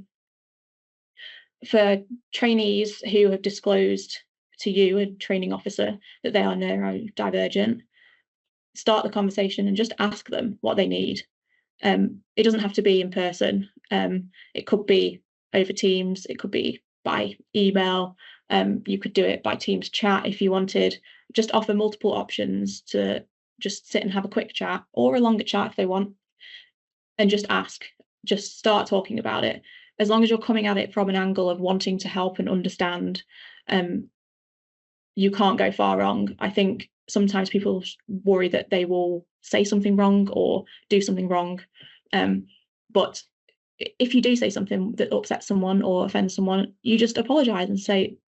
for trainees who have disclosed to you, a training officer, that they are neurodivergent, start the conversation and just ask them what they need. It doesn't have to be in person. It could be over Teams. It could be by email. You could do it by Teams chat if you wanted. Just offer multiple options to just sit and have a quick chat, or a longer chat if they want, and just ask. Just start talking about it. As long as you're coming at it from an angle of wanting to help and understand, you can't go far wrong. I think sometimes people worry that they will say something wrong or do something wrong. But if you do say something that upsets someone or offends someone, you just apologize and say,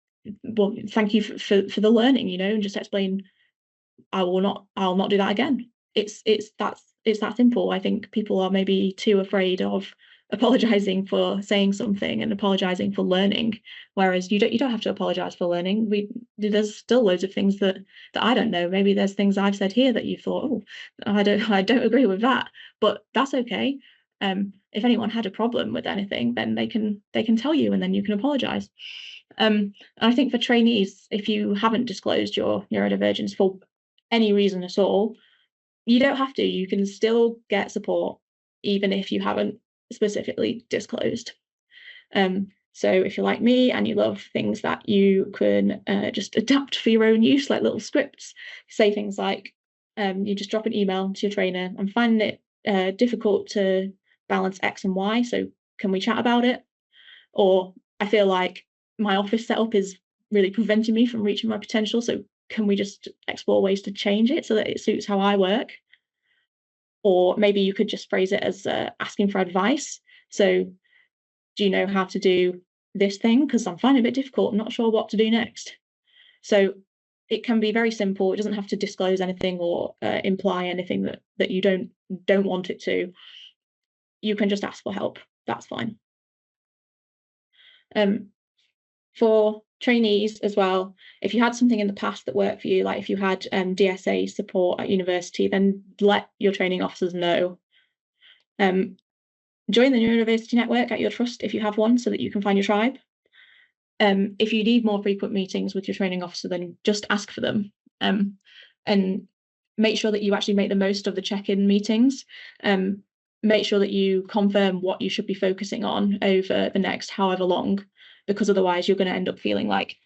well, thank you for the learning, and just explain, I'll not do that again. It's that simple. I think people are maybe too afraid of apologizing for saying something and apologizing for learning, whereas you don't have to apologize for learning. There's still loads of things that I don't know. Maybe there's things I've said here that you thought, oh, I don't agree with that, but that's okay. If anyone had a problem with anything, then they can tell you, and then you can apologize. And I think for trainees, if you haven't disclosed your neurodivergence for any reason at all, you don't have to. You can still get support even if you haven't specifically disclosed. So if you're like me and you love things that you can just adapt for your own use, like little scripts, say things like, you just drop an email to your trainer: I'm finding it difficult to balance X and Y, so can we chat about it? Or I feel like my office setup is really preventing me from reaching my potential, so can we just explore ways to change it so that it suits how I work? Or maybe you could just phrase it as asking for advice. So, do you know how to do this thing? Because I'm finding it a bit difficult. I'm not sure what to do next. So it can be very simple. It doesn't have to disclose anything or imply anything that you don't want it to. You can just ask for help. That's fine. For trainees as well, if you had something in the past that worked for you, like if you had DSA support at university, then let your training officers know. Join the neurodiversity network at your trust if you have one, so that you can find your tribe. If you need more frequent meetings with your training officer, then just ask for them, and make sure that you actually make the most of the check-in meetings. Make sure that you confirm what you should be focusing on over the next however long, because otherwise you're going to end up feeling like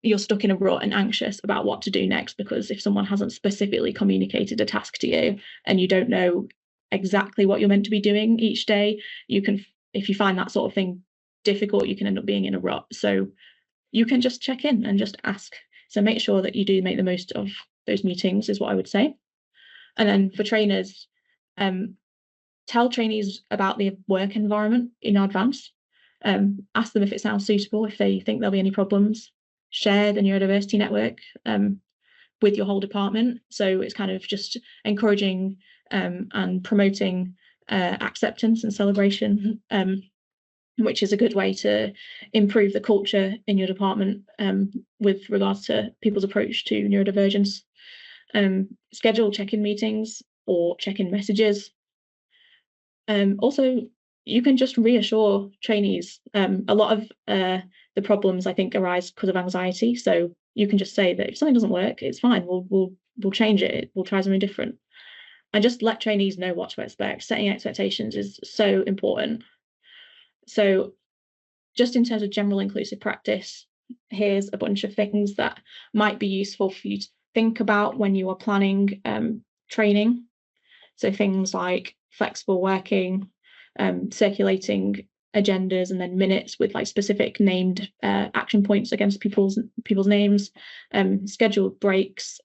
you're stuck in a rut and anxious about what to do next, because if someone hasn't specifically communicated a task to you and you don't know exactly what you're meant to be doing each day, you can, if you find that sort of thing difficult, you can end up being in a rut. So you can just check in and just ask. So make sure that you do make the most of those meetings, is what I would say. And then for trainers, tell trainees about the work environment in advance. Ask them if it sounds suitable, if they think there'll be any problems. Share the neurodiversity network with your whole department. So it's kind of just encouraging and promoting acceptance and celebration, which is a good way to improve the culture in your department with regards to people's approach to neurodivergence. Schedule check-in meetings or check-in messages. Also, you can just reassure trainees. A lot of the problems, I think, arise because of anxiety. So you can just say that if something doesn't work, it's fine. We'll change it. We'll try something different. And just let trainees know what to expect. Setting expectations is so important. So just in terms of general inclusive practice, here's a bunch of things that might be useful for you to think about when you are planning training. So things like flexible working, circulating agendas and then minutes with like specific named action points against people's names, scheduled breaks,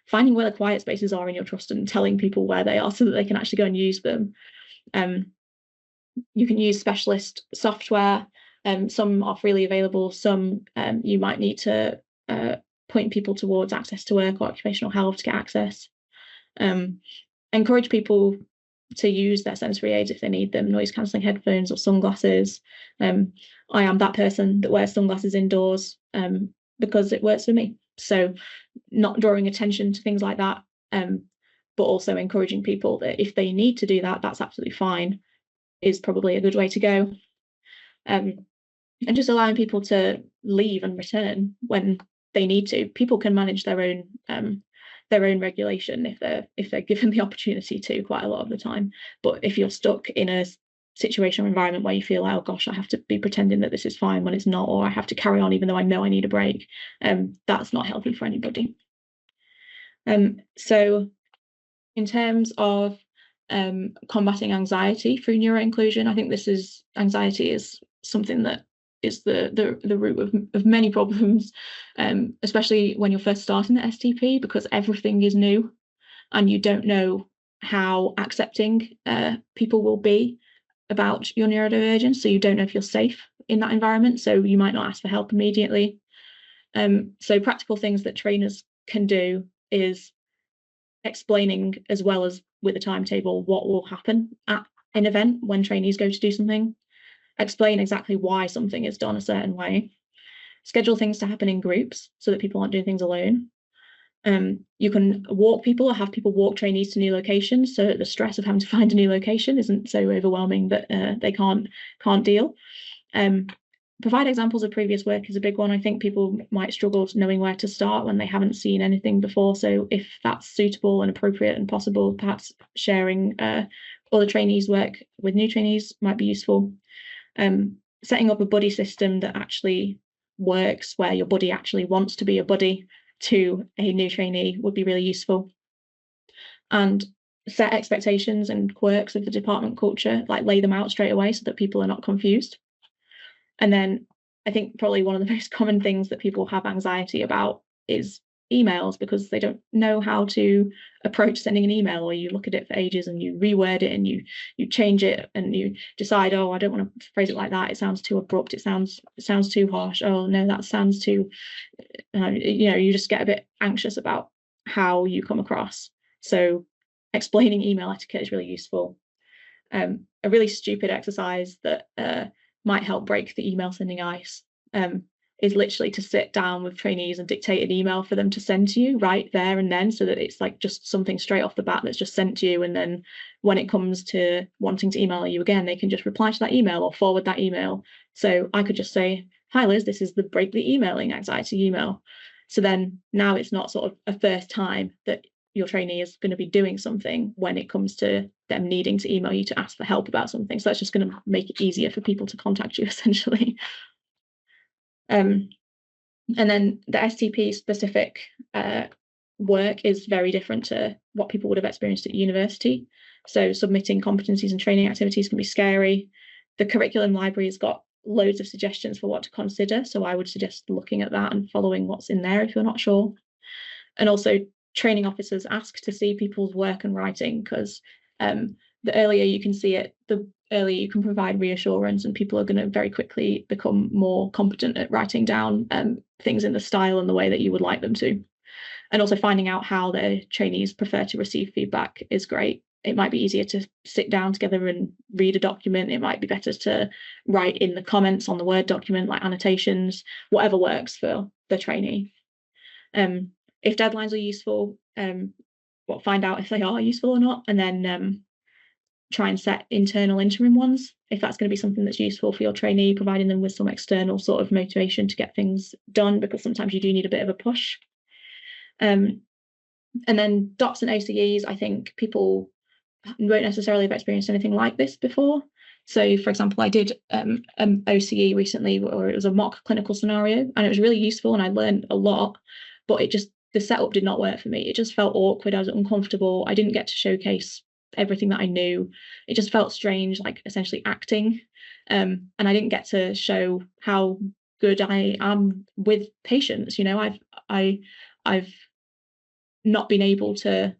finding where the quiet spaces are in your trust and telling people where they are so that they can actually go and use them. You can use specialist software. Some are freely available, some you might need to point people towards access to work or occupational health to get access. Encourage people to use their sensory aids if they need them, noise cancelling headphones or sunglasses. I am that person that wears sunglasses indoors because it works for me. So not drawing attention to things like that, but also encouraging people that if they need to do that, that's absolutely fine, is probably a good way to go. And just allowing people to leave and return when they need to. People can manage their own regulation if they're given the opportunity to, quite a lot of the time. But if you're stuck in a situation or environment where you feel, oh gosh, I have to be pretending that this is fine when it's not, or I have to carry on even though I know I need a break, that's not healthy for anybody. So in terms of combating anxiety through neuroinclusion, I think anxiety is something that is the root of many problems, especially when you're first starting the STP, because everything is new and you don't know how accepting people will be about your neurodivergence. So you don't know if you're safe in that environment. So you might not ask for help immediately. So practical things that trainers can do is explaining, as well as with a timetable, what will happen at an event when trainees go to do something. Explain exactly why something is done a certain way. Schedule things to happen in groups so that people aren't doing things alone. You can walk people or have people walk trainees to new locations, so the stress of having to find a new location isn't so overwhelming that they can't deal. Provide examples of previous work is a big one. I think people might struggle knowing where to start when they haven't seen anything before. So if that's suitable and appropriate and possible, perhaps sharing other trainees' work with new trainees might be useful. setting up a buddy system that actually works, where your buddy actually wants to be a buddy to a new trainee, would be really useful. And set expectations and quirks of the department culture, like lay them out straight away so that people are not confused. And then I think probably one of the most common things that people have anxiety about is emails, because they don't know how to approach sending an email, or you look at it for ages and you reword it and you change it and you decide, oh, I don't want to phrase it like that, it sounds too abrupt, it sounds too harsh, oh no, that sounds too you just get a bit anxious about how you come across. So explaining email etiquette is really useful. A really stupid exercise that might help break the email sending ice is literally to sit down with trainees and dictate an email for them to send to you right there and then, so that it's like just something straight off the bat that's just sent to you, and then when it comes to wanting to email you again, they can just reply to that email or forward that email. So I could just say, hi Liz, this is the break the emailing anxiety email. So then now it's not sort of a first time that your trainee is going to be doing something when it comes to them needing to email you to ask for help about something. So that's just going to make it easier for people to contact you, essentially. And then the STP specific work is very different to what people would have experienced at university. So submitting competencies and training activities can be scary. The curriculum library has got loads of suggestions for what to consider, so I would suggest looking at that and following what's in there if you're not sure. And also, training officers ask to see people's work and writing, because the earlier you can see it, the earlier you can provide reassurance, and people are going to very quickly become more competent at writing down things in the style and the way that you would like them to. And also finding out how their trainees prefer to receive feedback is great. It might be easier to sit down together and read a document. It might be better to write in the comments on the Word document, like annotations, whatever works for the trainee. If deadlines are useful, find out if they are useful or not, and then try and set internal interim ones if that's going to be something that's useful for your trainee, providing them with some external sort of motivation to get things done, because sometimes you do need a bit of a push. And then DOPS and OCEs, I think people won't necessarily have experienced anything like this before. So, for example, I did an OCE recently, where it was a mock clinical scenario, and it was really useful and I learned a lot, but the setup did not work for me. It just felt awkward. I was uncomfortable. I didn't get to showcase everything that I knew. It just felt strange, like essentially acting. And I didn't get to show how good I am with patients. I've not been able to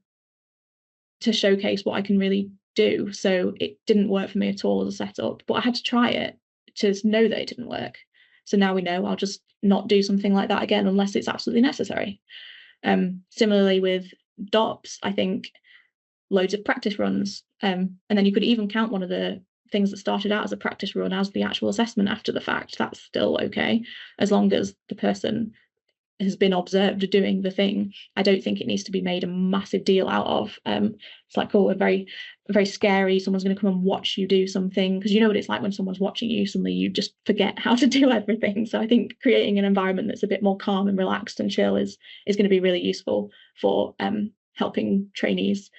showcase what I can really do. So it didn't work for me at all as a setup, but I had to try it to know that it didn't work. So now we know I'll just not do something like that again unless it's absolutely necessary. Similarly with DOPS, I think loads of practice runs. And then you could even count one of the things that started out as a practice run as the actual assessment after the fact. That's still okay, as long as the person has been observed doing the thing. I don't think it needs to be made a massive deal out of. It's like, oh, very scary, someone's going to come and watch you do something, because you know what it's like when someone's watching you, suddenly you just forget how to do everything. So I think creating an environment that's a bit more calm and relaxed and chill is going to be really useful for helping trainees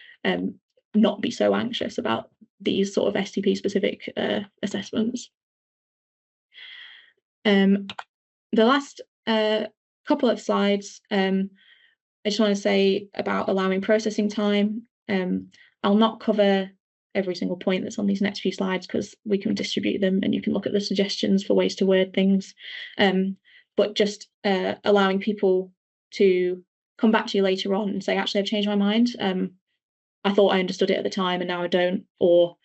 not be so anxious about these sort of STP specific assessments. The last couple of slides, I just want to say about allowing processing time. I'll not cover every single point that's on these next few slides, because we can distribute them and you can look at the suggestions for ways to word things. But just allowing people to come back to you later on and say, actually, I've changed my mind. I thought I understood it at the time and now I don't, or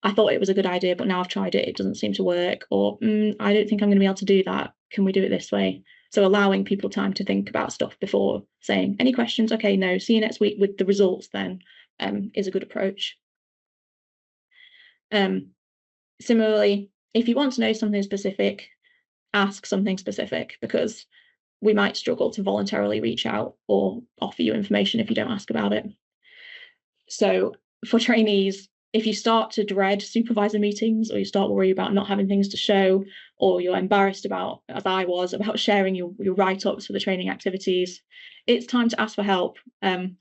I thought it was a good idea, but now I've tried it, it doesn't seem to work, or I don't think I'm going to be able to do that. Can we do it this way? So allowing people time to think about stuff before saying, any questions? Okay, no, see you next week with the results then, is a good approach. Similarly, if you want to know something specific, ask something specific, because we might struggle to voluntarily reach out or offer you information if you don't ask about it. So for trainees, if you start to dread supervisor meetings, or you start worrying about not having things to show, or you're embarrassed about, as I was, about sharing your write-ups for the training activities, it's time to ask for help. And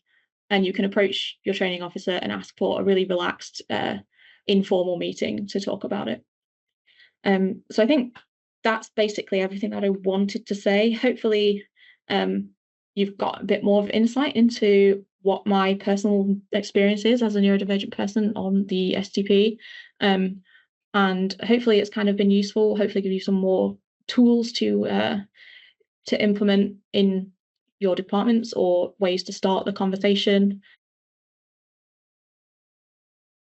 you can approach your training officer and ask for a really relaxed, informal meeting to talk about it. So I think that's basically everything that I wanted to say. Hopefully, you've got a bit more of insight into what my personal experience is as a neurodivergent person on the STP. And hopefully it's kind of been useful, hopefully give you some more tools to implement in your departments or ways to start the conversation.